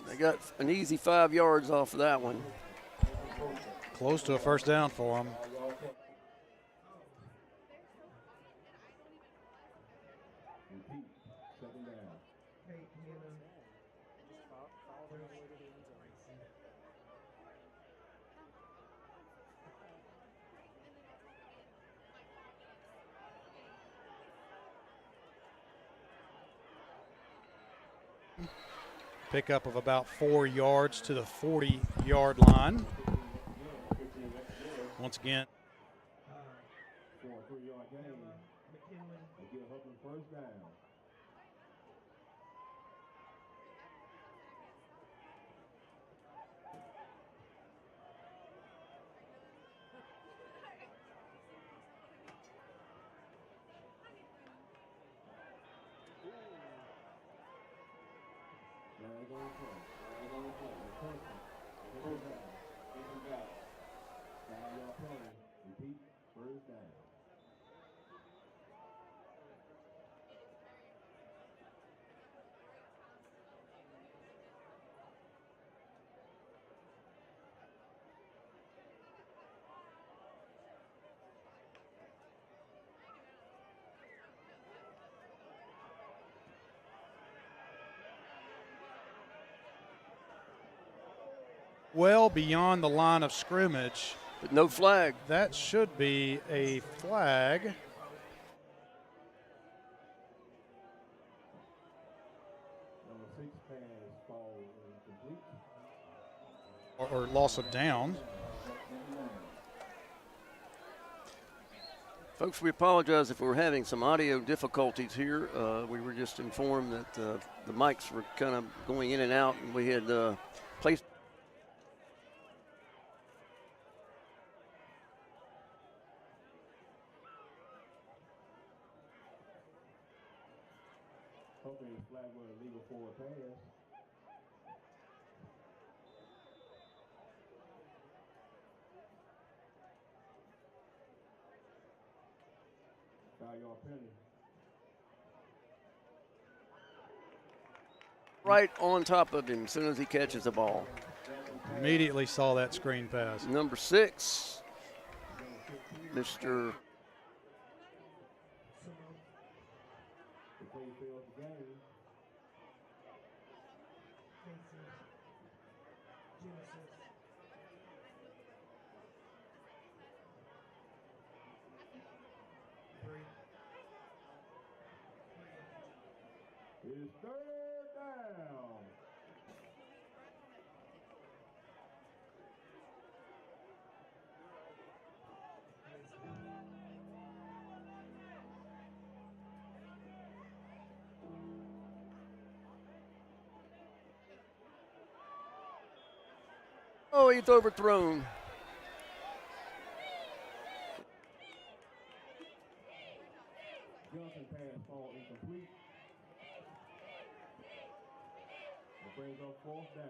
They got an easy 5 yards off of that one. Close to a first down for them. Second down. Pickup of about 4 yards to the 40-yard line. Once again. For a 3-yard gain. They give Huffman first down. Repeat, first down. Well beyond the line of scrimmage. But no flag. That should be a flag. Number 6 pass fall incomplete. Or loss of down. Folks, we apologize if we're having some audio difficulties here. We were just informed that the mics were kind of going in and out, and we had placed. Hopefully his flag was illegal for a pass. Foul-yard penalty. Right on top of him as soon as he catches the ball. Immediately saw that screen pass. Number 6, Mr. The play fails the game. It's third down. Oh, he's overthrown. Johnson pass fall incomplete. It brings up fourth down.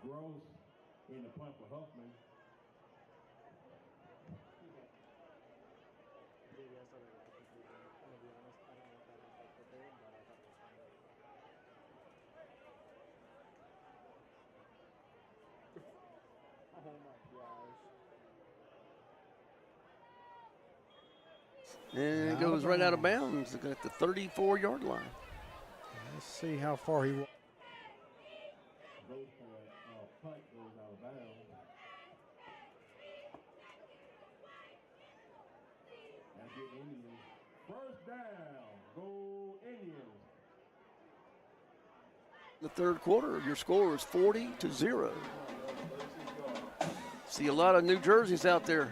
Gross in the punt for Huffman. And it goes right out of bounds at the 34-yard line. Let's see how far he. Punt goes out of bounds. That's the Indians. First down. Go Indians. The third quarter, your score is 40-0. See a lot of New Jerseys out there.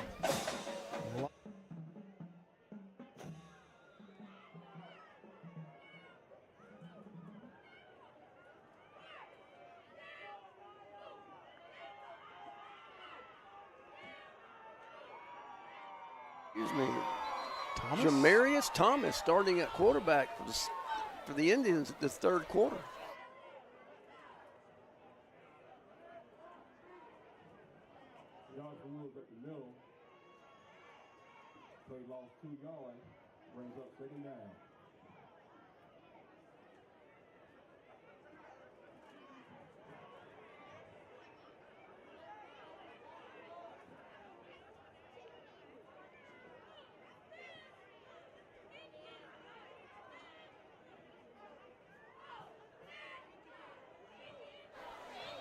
Excuse me. Jamarius Thomas starting at quarterback for the Indians at this third quarter. Yards for Woods up the middle. So he lost 2 yards. Brings up second down.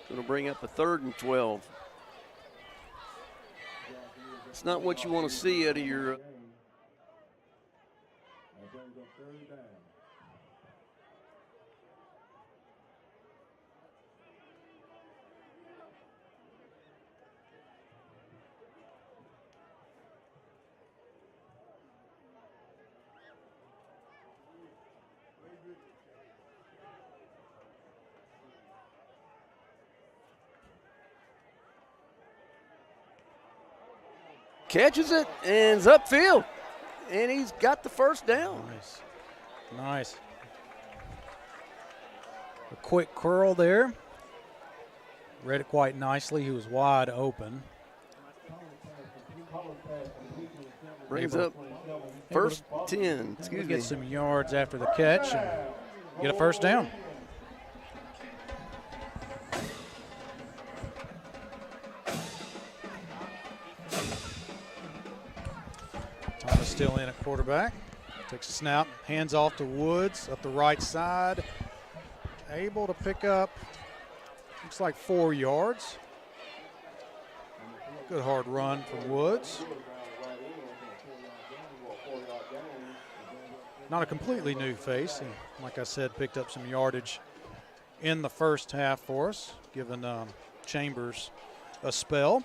Going to bring up a 3rd and 12. It's not what you want to see out of your. That brings up third down. Catches it and is upfield. And he's got the first down. Nice. Nice. A quick curl there. Read it quite nicely. He was wide open. Brings up first 10. Excuse me. Get some yards after the catch and get a first down. Thomas still in at quarterback. Takes a snap, hands off to Woods up the right side. Able to pick up, looks like 4 yards. Good hard run from Woods. Not a completely new face. He, like I said, picked up some yardage in the first half for us, giving Chambers a spell.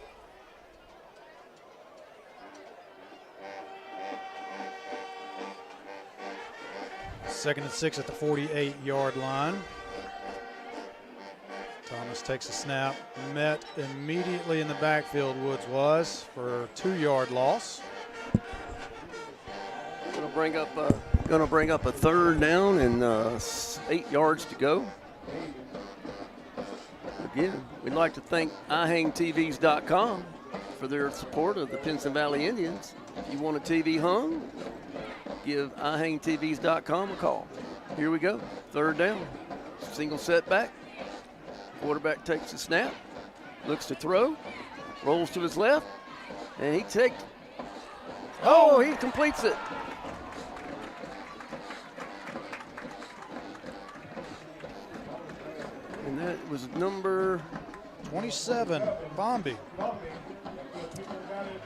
Second and 6 at the 48-yard line. Thomas takes a snap, met immediately in the backfield. Woods was for a 2-yard loss. Going to bring up a 3rd down and 8 yards to go. Again, we'd like to thank ihangtvs.com for their support of the Pinson Valley Indians. If you want a TV hung, give ihangtvs.com a call. Here we go. 3rd down. Single setback. Quarterback takes the snap. Looks to throw. Rolls to his left. And he takes. Oh, he completes it. And that was number 27, Fumble.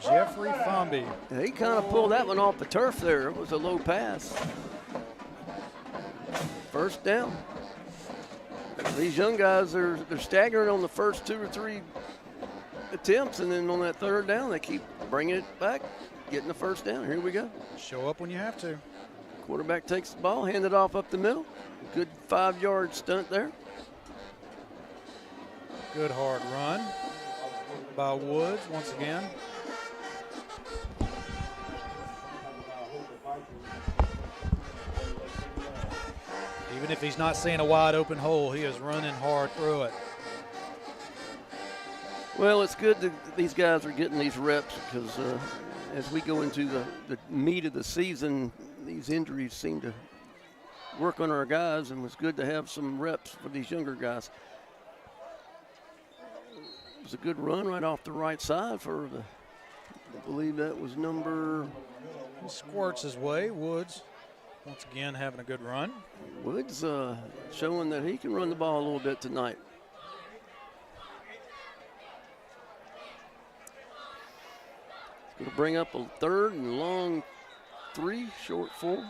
Jeffrey Fumble. Yeah, he kind of pulled that one off the turf there. It was a low pass. First down. These young guys, they're staggering on the first 2 or 3 attempts, and then on that 3rd down, they keep bringing it back, getting the first down. Here we go. Show up when you have to. Quarterback takes the ball, hand it off up the middle. Good 5-yard stunt there. Good hard run by Woods once again. Even if he's not seeing a wide open hole, he is running hard through it. Well, it's good that these guys are getting these reps because as we go into the meat of the season, these injuries seem to work on our guys, and it's good to have some reps for these younger guys. It was a good run right off the right side for the, I believe that was number. He squirts his way. Woods once again having a good run. Woods showing that he can run the ball a little bit tonight. Going to bring up a third and long 3, short 4.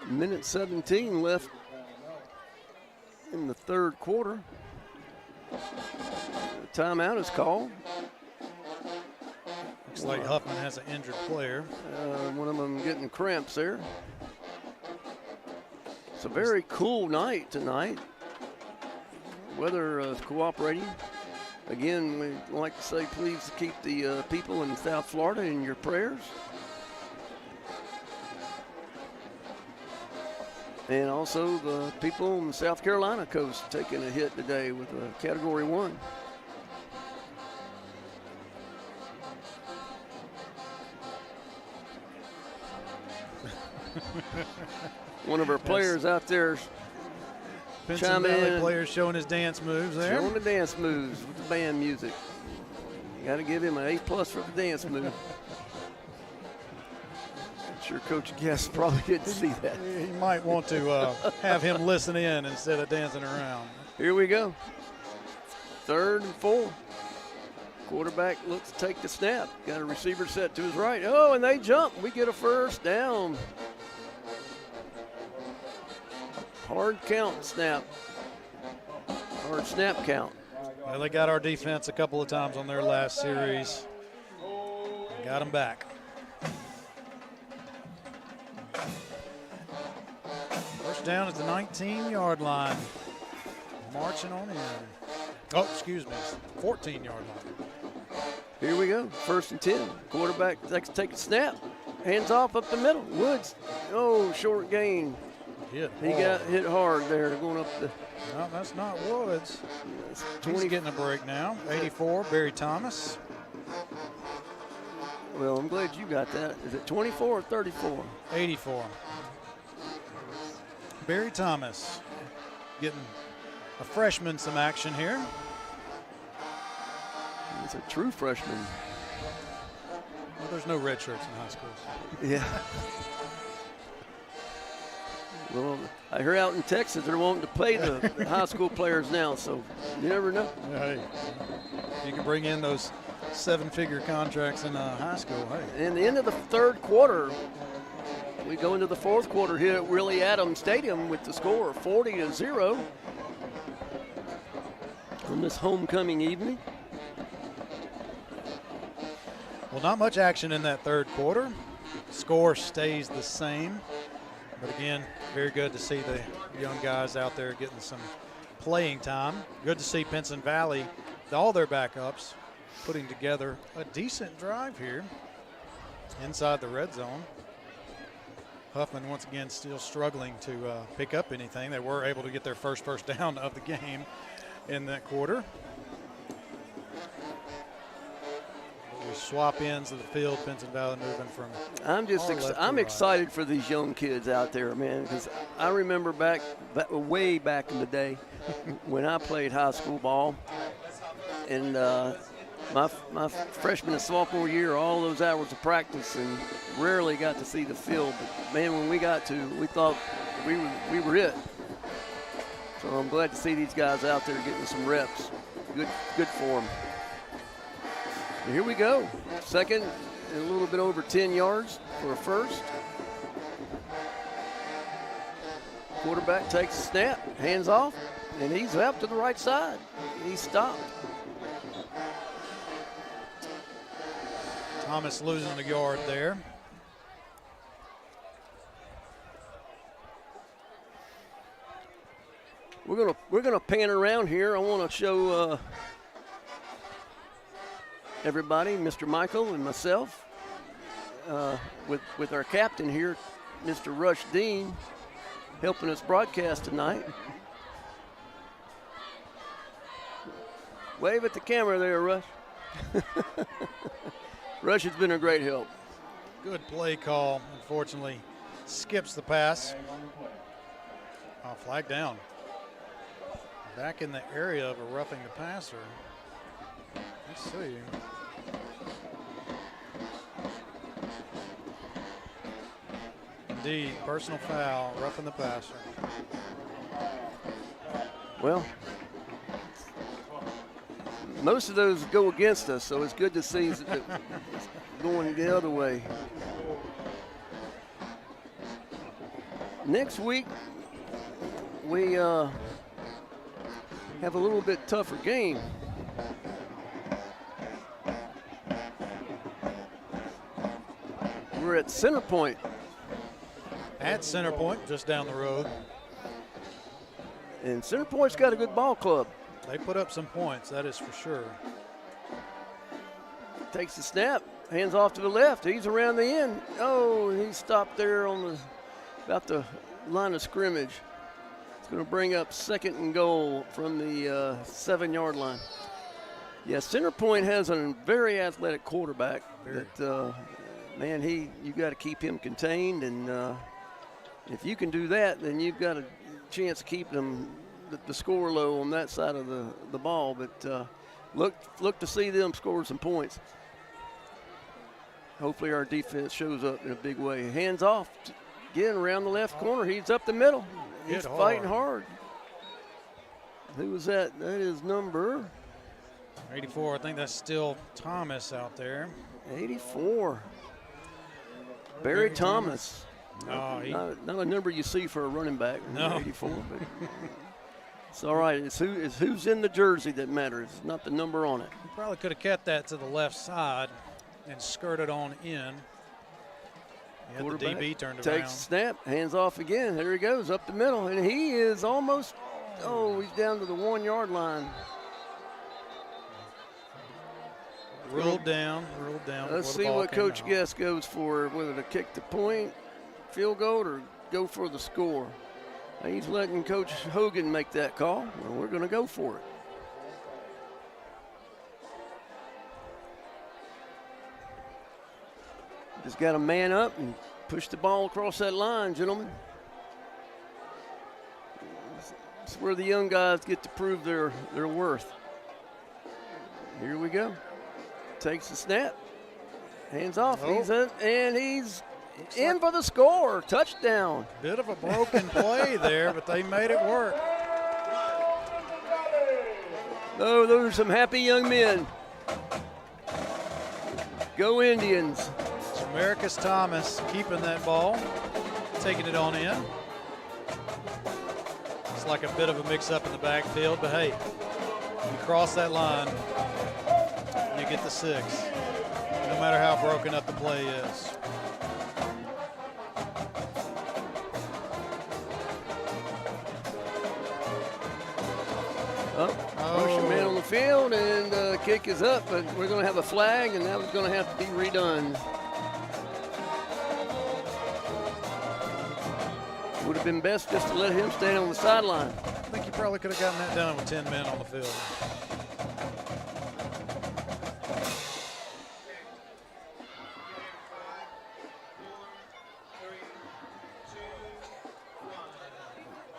Minute 17 left in the third quarter. A timeout is called. Looks like Huffman has an injured player. One of them getting cramps there. It's a very cool night tonight. Weather is cooperating. Again, we'd like to say please keep the people in South Florida in your prayers. And also the people on the South Carolina coast taking a hit today with a Category 1. One of our players out there Pinson Valley player showing his dance moves there. Showing the dance moves with the band music. You got to give him an A+ for the dance move. I'm sure Coach Guest probably didn't see that. He might want to have him listen in instead of dancing around. Here we go. 3rd and 4. Quarterback looks to take the snap. Got a receiver set to his right. Oh, and they jump. We get a first down. Hard count snap. Hard snap count. Well, they got our defense a couple of times on their last series. Got them back. First down at the 19-yard line. Marching on in. Oh, excuse me, 14-yard line. Here we go, 1st and 10. Quarterback likes to take a snap. Hands off up the middle. Woods, oh, short gain. He got hit hard there going up the. No, that's not Woods. He's getting a break now. 84, Barry Thomas. Well, I'm glad you got that. Is it 24 or 34? 84. Barry Thomas getting a freshman some action here. He's a true freshman. Well, there's no red shirts in high schools. Yeah. Well, I hear out in Texas they're wanting to pay the high school players now, so you never know. Hey, you can bring in those 7-figure contracts in high school. Hey. And the end of the 3rd quarter, we go into the 4th quarter here at Willie Adams Stadium with the score 40-0 on this homecoming evening. Well, not much action in that 3rd quarter. Score stays the same. But again, very good to see the young guys out there getting some playing time. Good to see Pinson Valley, all their backups, putting together a decent drive here inside the red zone. Huffman once again still struggling to pick up anything. They were able to get their first down of the game in that quarter. We swap ends of the field. Pinson Valley moving from. I'm excited for these young kids out there, man, because I remember way back in the day when I played high school ball, and my freshman and sophomore year, all those hours of practice, and rarely got to see the field. But man, when we got to, we thought we were it. So I'm glad to see these guys out there getting some reps. Good for them. Here we go. 2nd and a little bit over 10 yards for a first. Quarterback takes a snap, hands off, and he's out to the right side. He's stopped. Thomas losing a yard there. We're gonna pan around here. I want to show everybody, Mr. Michael and myself, with our captain here, Mr. Rush Dean, helping us broadcast tonight. Wave at the camera there, Rush. Rush has been a great help. Good play call. Unfortunately, skips the pass. Oh, flag down. Back in the area of a roughing the passer. Let's see. Indeed, personal foul, roughing the passer. Well, most of those go against us, so it's good to see it going the other way. Next week, we have a little bit tougher game. We're at Center Point. At Center Point, just down the road. And Center Point's got a good ball club. They put up some points, that is for sure. Takes the snap, hands off to the left. He's around the end. Oh, he stopped there on about the line of scrimmage. It's going to bring up 2nd and goal from the 7-yard line. Yeah, Center Point has a very athletic quarterback. That man, you got to keep him contained, and if you can do that, then you've got a chance to keep them the score low on that side of the ball. But look to see them score some points. Hopefully our defense shows up in a big way. Hands off, again around the left corner. He's up the middle. He's fighting hard. Who was that? That is number 84. I think that's still Thomas out there. 84. Barry Thomas. No, not a number you see for a running back. No. 84. But it's all right. It's who's in the jersey that matters, not the number on it. You probably could have kept that to the left side and skirted on in. Yeah, the DB turned around. Takes the snap, hands off again. There he goes, up the middle, and he is almost, he's down to the 1-yard line. Ruled down. Let's see what Coach Guest goes for, whether to kick the point, field goal, or go for the score. He's letting Coach Hogan make that call, and we're going to go for it. Just got to man up and push the ball across that line, gentlemen. It's where the young guys get to prove their worth. Here we go. Takes the snap. Hands off. He's in for the score. Touchdown. Bit of a broken play there, but they made it work. Oh, those are some happy young men. Go Indians. It's Americus Thomas keeping that ball, taking it on in. It's like a bit of a mix-up in the backfield, but hey, you cross that line, you get the 6, no matter how broken up the play is. Motion man on the field, and the kick is up, but we're going to have a flag, and that was going to have to be redone. Would have been best just to let him stand on the sideline. I think you probably could have gotten that done with 10 men on the field.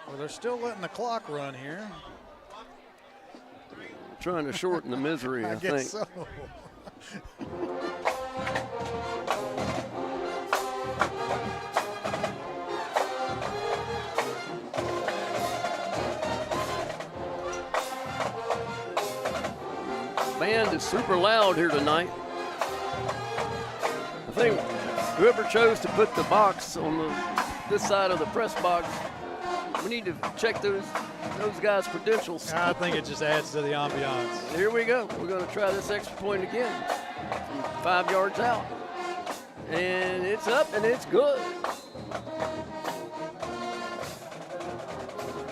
Well, they're still letting the clock run here. Trying to shorten the misery, I think. Guess so. Band is super loud here tonight. I think whoever chose to put the box on this side of the press box, we need to check those guys' credentials. I think it just adds to the ambiance. Here we go. We're going to try this extra point again from 5 yards out. And it's up, and it's good.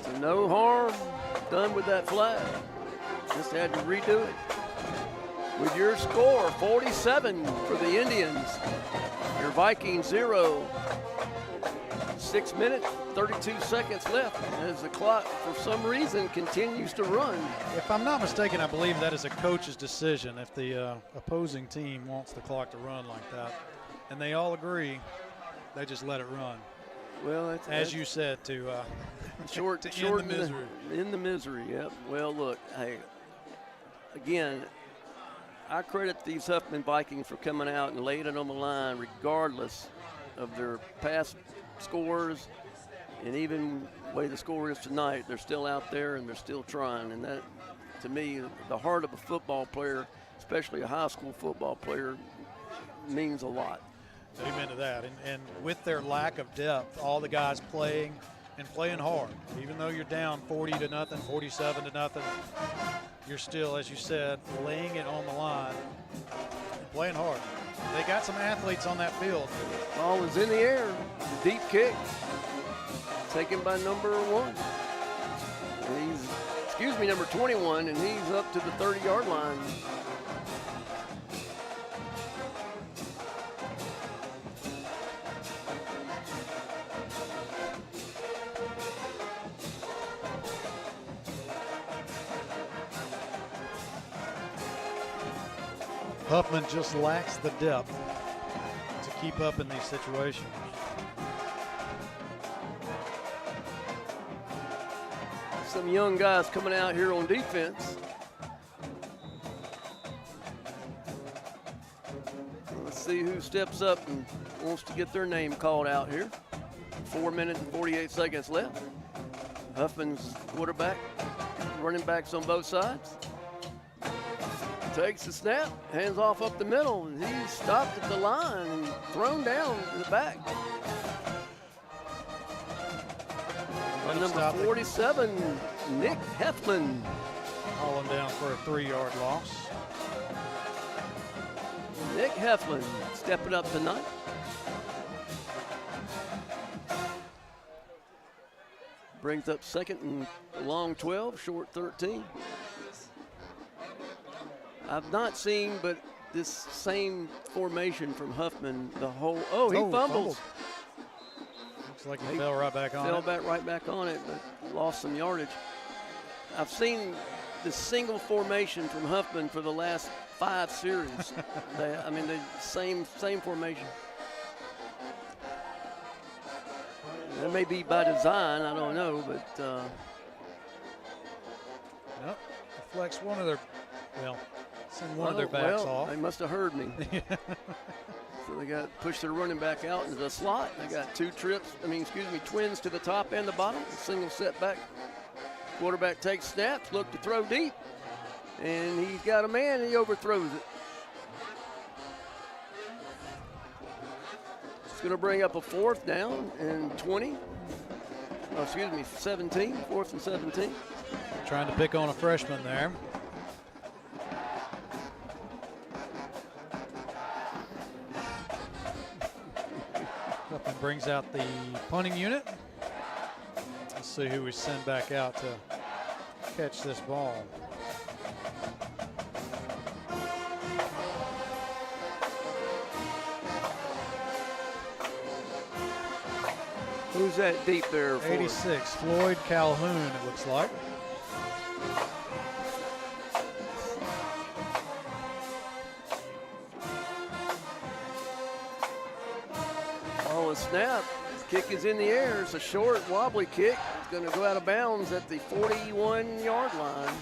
So no harm done with that flag. Just had to redo it. With your score, 47 for the Indians. Your Vikings 0. 6 minutes, 32 seconds left as the clock, for some reason, continues to run. If I'm not mistaken, I believe that is a coach's decision if the opposing team wants the clock to run like that. And they all agree, they just let it run. Well, as you said, to short end the misery. In the misery, yep. Well, look, hey, again, I credit these Huffman Vikings for coming out and laying it on the line regardless of their past scores, and even the way the score is tonight, they're still out there and they're still trying, and to me, the heart of a football player, especially a high school football player, means a lot. Amen to that. And with their lack of depth, all the guys playing and playing hard, even though you're down 40-0, 47-0, you're still, as you said, laying it on the line and playing hard. They got some athletes on that field. Ball is in the air. The deep kick taken by number 1. And he's, number 21, and he's up to the 30-yard line. Huffman just lacks the depth to keep up in these situations. Some young guys coming out here on defense. Let's see who steps up and wants to get their name called out here. 4 minutes and 48 seconds left. Huffman's quarterback, running backs on both sides. Takes the snap, hands off up the middle. He's stopped at the line and thrown down to the back. By number 47, Nick Huffman. Hauling down for a 3-yard loss. Nick Huffman stepping up tonight. Brings up second and long 12, short 13. I've not seen but this same formation from Huffman the whole. Oh, he fumbles. Looks like he fell right back on it. Fell right back on it, but lost some yardage. I've seen the single formation from Huffman for the last 5 series. The same formation. That may be by design, I don't know, but. Yep, flex one of their, send one of their backs off. They must have heard me. So they got to push their running back out into the slot. They got twins to the top and the bottom. Single setback. Quarterback takes snaps, look to throw deep. And he's got a man and he overthrows it. It's going to bring up a 4th down and 20. 17, 4th and 17. Trying to pick on a freshman there. Huffman brings out the punting unit. Let's see who we send back out to catch this ball. Who's that deep there for? 86, Floyd Calhoun, it looks like. Oh, a snap. Kick is in the air. It's a short, wobbly kick. It's going to go out of bounds at the 41-yard line.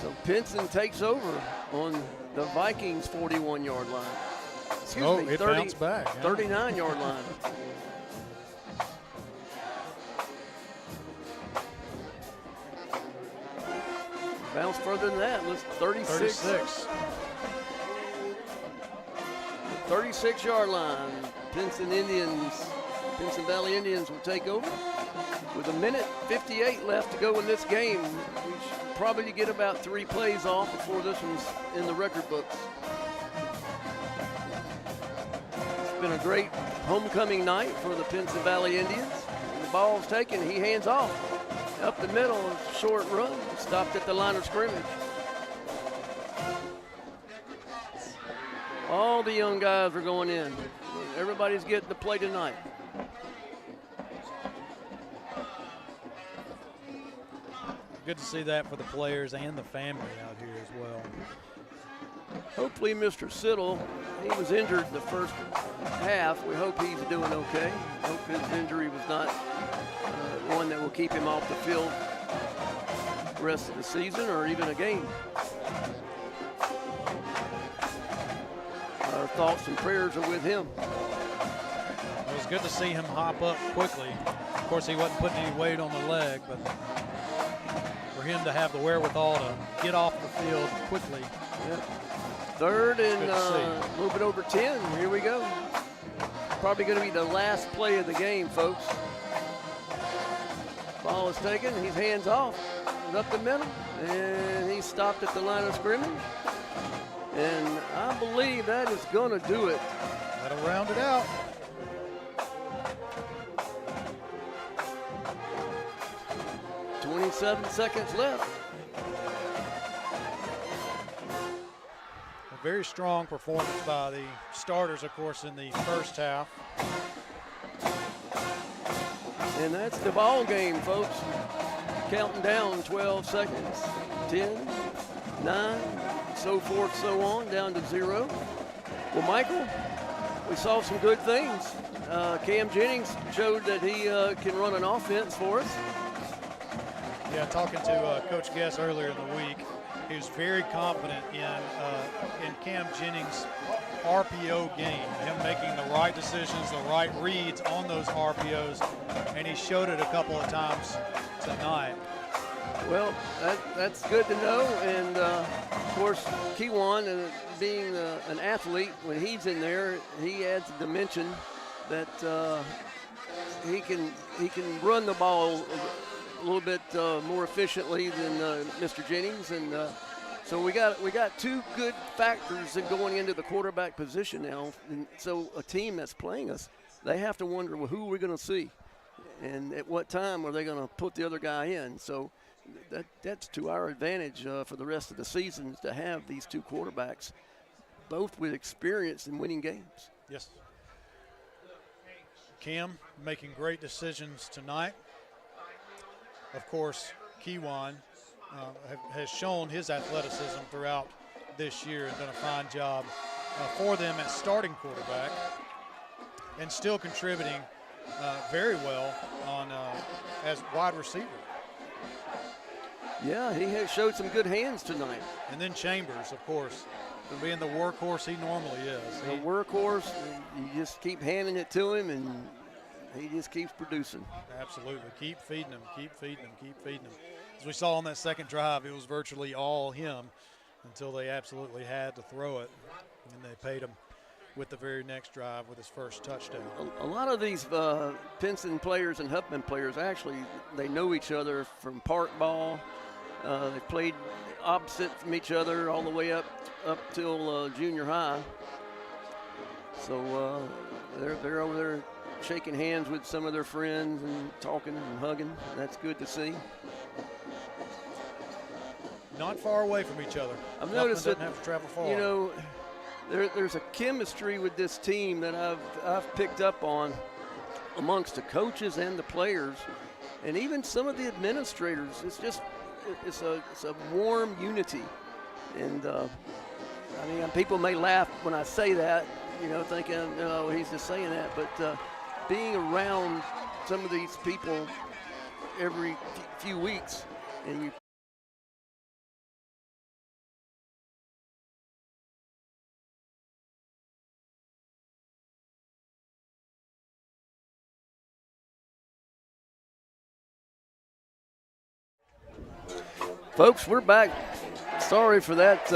So Pinson takes over on the Vikings' 41-yard line. It bounced back. 39-yard line. Bounce further than that. Let's 36. 36-yard line. Pinson Valley Indians will take over. With 1:58 left to go in this game, we should probably get about 3 plays off before this one's in the record books. It's been a great homecoming night for the Pinson Valley Indians. The ball's taken, he hands off. Up the middle, a short run, stopped at the line of scrimmage. All the young guys are going in. Everybody's getting to play tonight. Good to see that for the players and the family out here as well. Hopefully Mr. Siddle, he was injured the first half. We hope he's doing okay. Hope his injury was not one that will keep him off the field the rest of the season or even a game. Our thoughts and prayers are with him. It was good to see him hop up quickly. Of course, he wasn't putting any weight on the leg, but him to have the wherewithal to get off the field quickly. Yep. Third and a little bit over 10. Here we go. Probably going to be the last play of the game, folks. Ball is taken. He's hands off. He's up the middle. And he's stopped at the line of scrimmage. And I believe that is going to do it. That'll round it out. .27 seconds left. A very strong performance by the starters, of course, in the first half. And that's the ball game, folks. Counting down 12 seconds. 10, 9, so forth, so on, down to 0. Well, Michael, we saw some good things. Cam Jennings showed that he can run an offense for us. Yeah, talking to Coach Guess earlier in the week, he was very confident in Cam Jennings' RPO game, him making the right decisions, the right reads on those RPOs, and he showed it a couple of times tonight. Well, that's good to know, and of course, Kewan, being an athlete, when he's in there, he adds a dimension that he can run the ball a little bit more efficiently than Mr. Jennings, and so we got two good factors in going into the quarterback position now. And so a team that's playing us, they have to wonder, well, who are we going to see, and at what time are they going to put the other guy in? So that's to our advantage for the rest of the season, to have these two quarterbacks, both with experience in winning games. Yes. Cam making great decisions tonight. Of course, Kewan has shown his athleticism throughout this year and done a fine job for them at starting quarterback, and still contributing very well on as wide receiver. Yeah, he has showed some good hands tonight. And then Chambers, of course, being the workhorse he normally is. The workhorse, you just keep handing it to him, and he just keeps producing. Absolutely. Keep feeding him, keep feeding him, keep feeding him. As we saw on that second drive, it was virtually all him until they absolutely had to throw it, and they paid him with the very next drive with his first touchdown. A lot of these Pinson players and Huffman players, actually, they know each other from park ball. They played opposite from each other all the way up till junior high. So they're over there shaking hands with some of their friends and talking and hugging. That's good to see. Not far away from each other. I've noticed that, have to travel far. You know, there's a chemistry with this team that I've picked up on amongst the coaches and the players, and even some of the administrators. It's a warm unity, and I mean, people may laugh when I say that, you know, thinking, oh, he's just saying that, but being around some of these people every few weeks, and you folks, we're back. Sorry for that.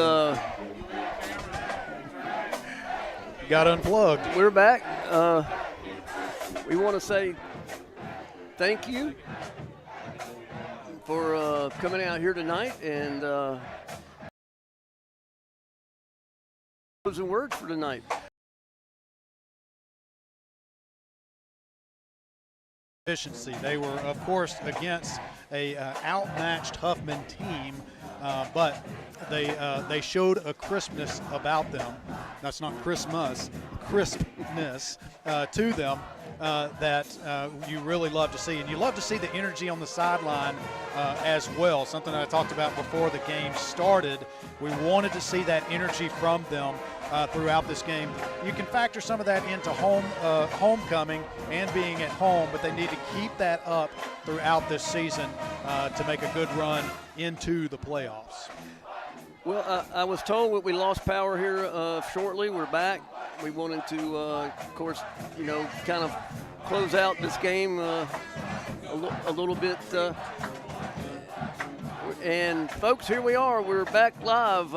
Got unplugged. We're back. We want to say thank you for coming out here tonight, and closing words for tonight. Efficiency. They were, of course, against a outmatched Huffman team, but they showed a crispness about them. That's not Christmas, crispness to them that you really love to see. And you love to see the energy on the sideline as well, something that I talked about before the game started. We wanted to see that energy from them throughout this game. You can factor some of that into homecoming and being at home, but they need to keep that up throughout this season to make a good run into the playoffs. Well, I was told that we lost power here shortly. We're back. We wanted to, of course, you know, kind of close out this game a little bit. And folks, here we are. We're back live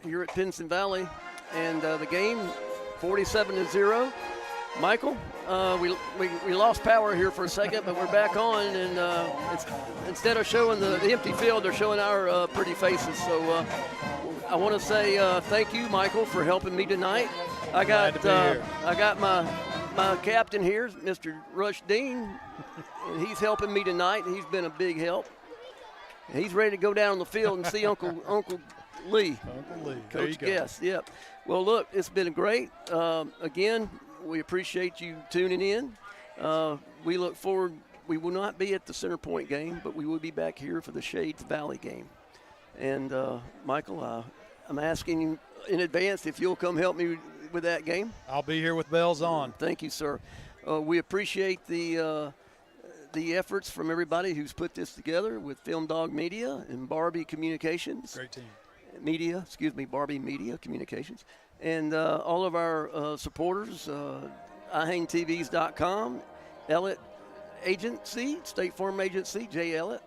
here at Pinson Valley, and the game 47-0. Michael, we lost power here for a second, but we're back on, and instead of showing the empty field, they're showing our pretty faces. So I want to say thank you, Michael, for helping me tonight. I got my captain here, Mr. Rush Dean, and he's helping me tonight. He's been a big help. He's ready to go down on the field and see Uncle Lee. Uncle Lee. Coach Guest, yep. Well, look, it's been great. Again, we appreciate you tuning in. We look forward. We will not be at the Center Point game, but we will be back here for the Shades Valley game. And, Michael, I'm asking you in advance if you'll come help me with that game. I'll be here with bells on. Thank you, sir. We appreciate the efforts from everybody who's put this together with Film Dog Media and Barbie Communications. Great team. Barbie Media Communications. And all of our supporters, ihangtvs.com, Elliott Agency, State Farm Agency, Jay Elliott,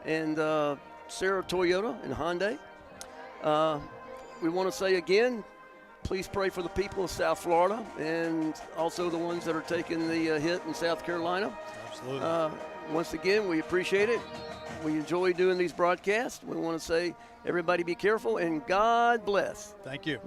and Sarah Toyota and Hyundai. We want to say again, please pray for the people of South Florida and also the ones that are taking the hit in South Carolina. Absolutely. Once again, we appreciate it. We enjoy doing these broadcasts. We want to say, everybody be careful and God bless. Thank you.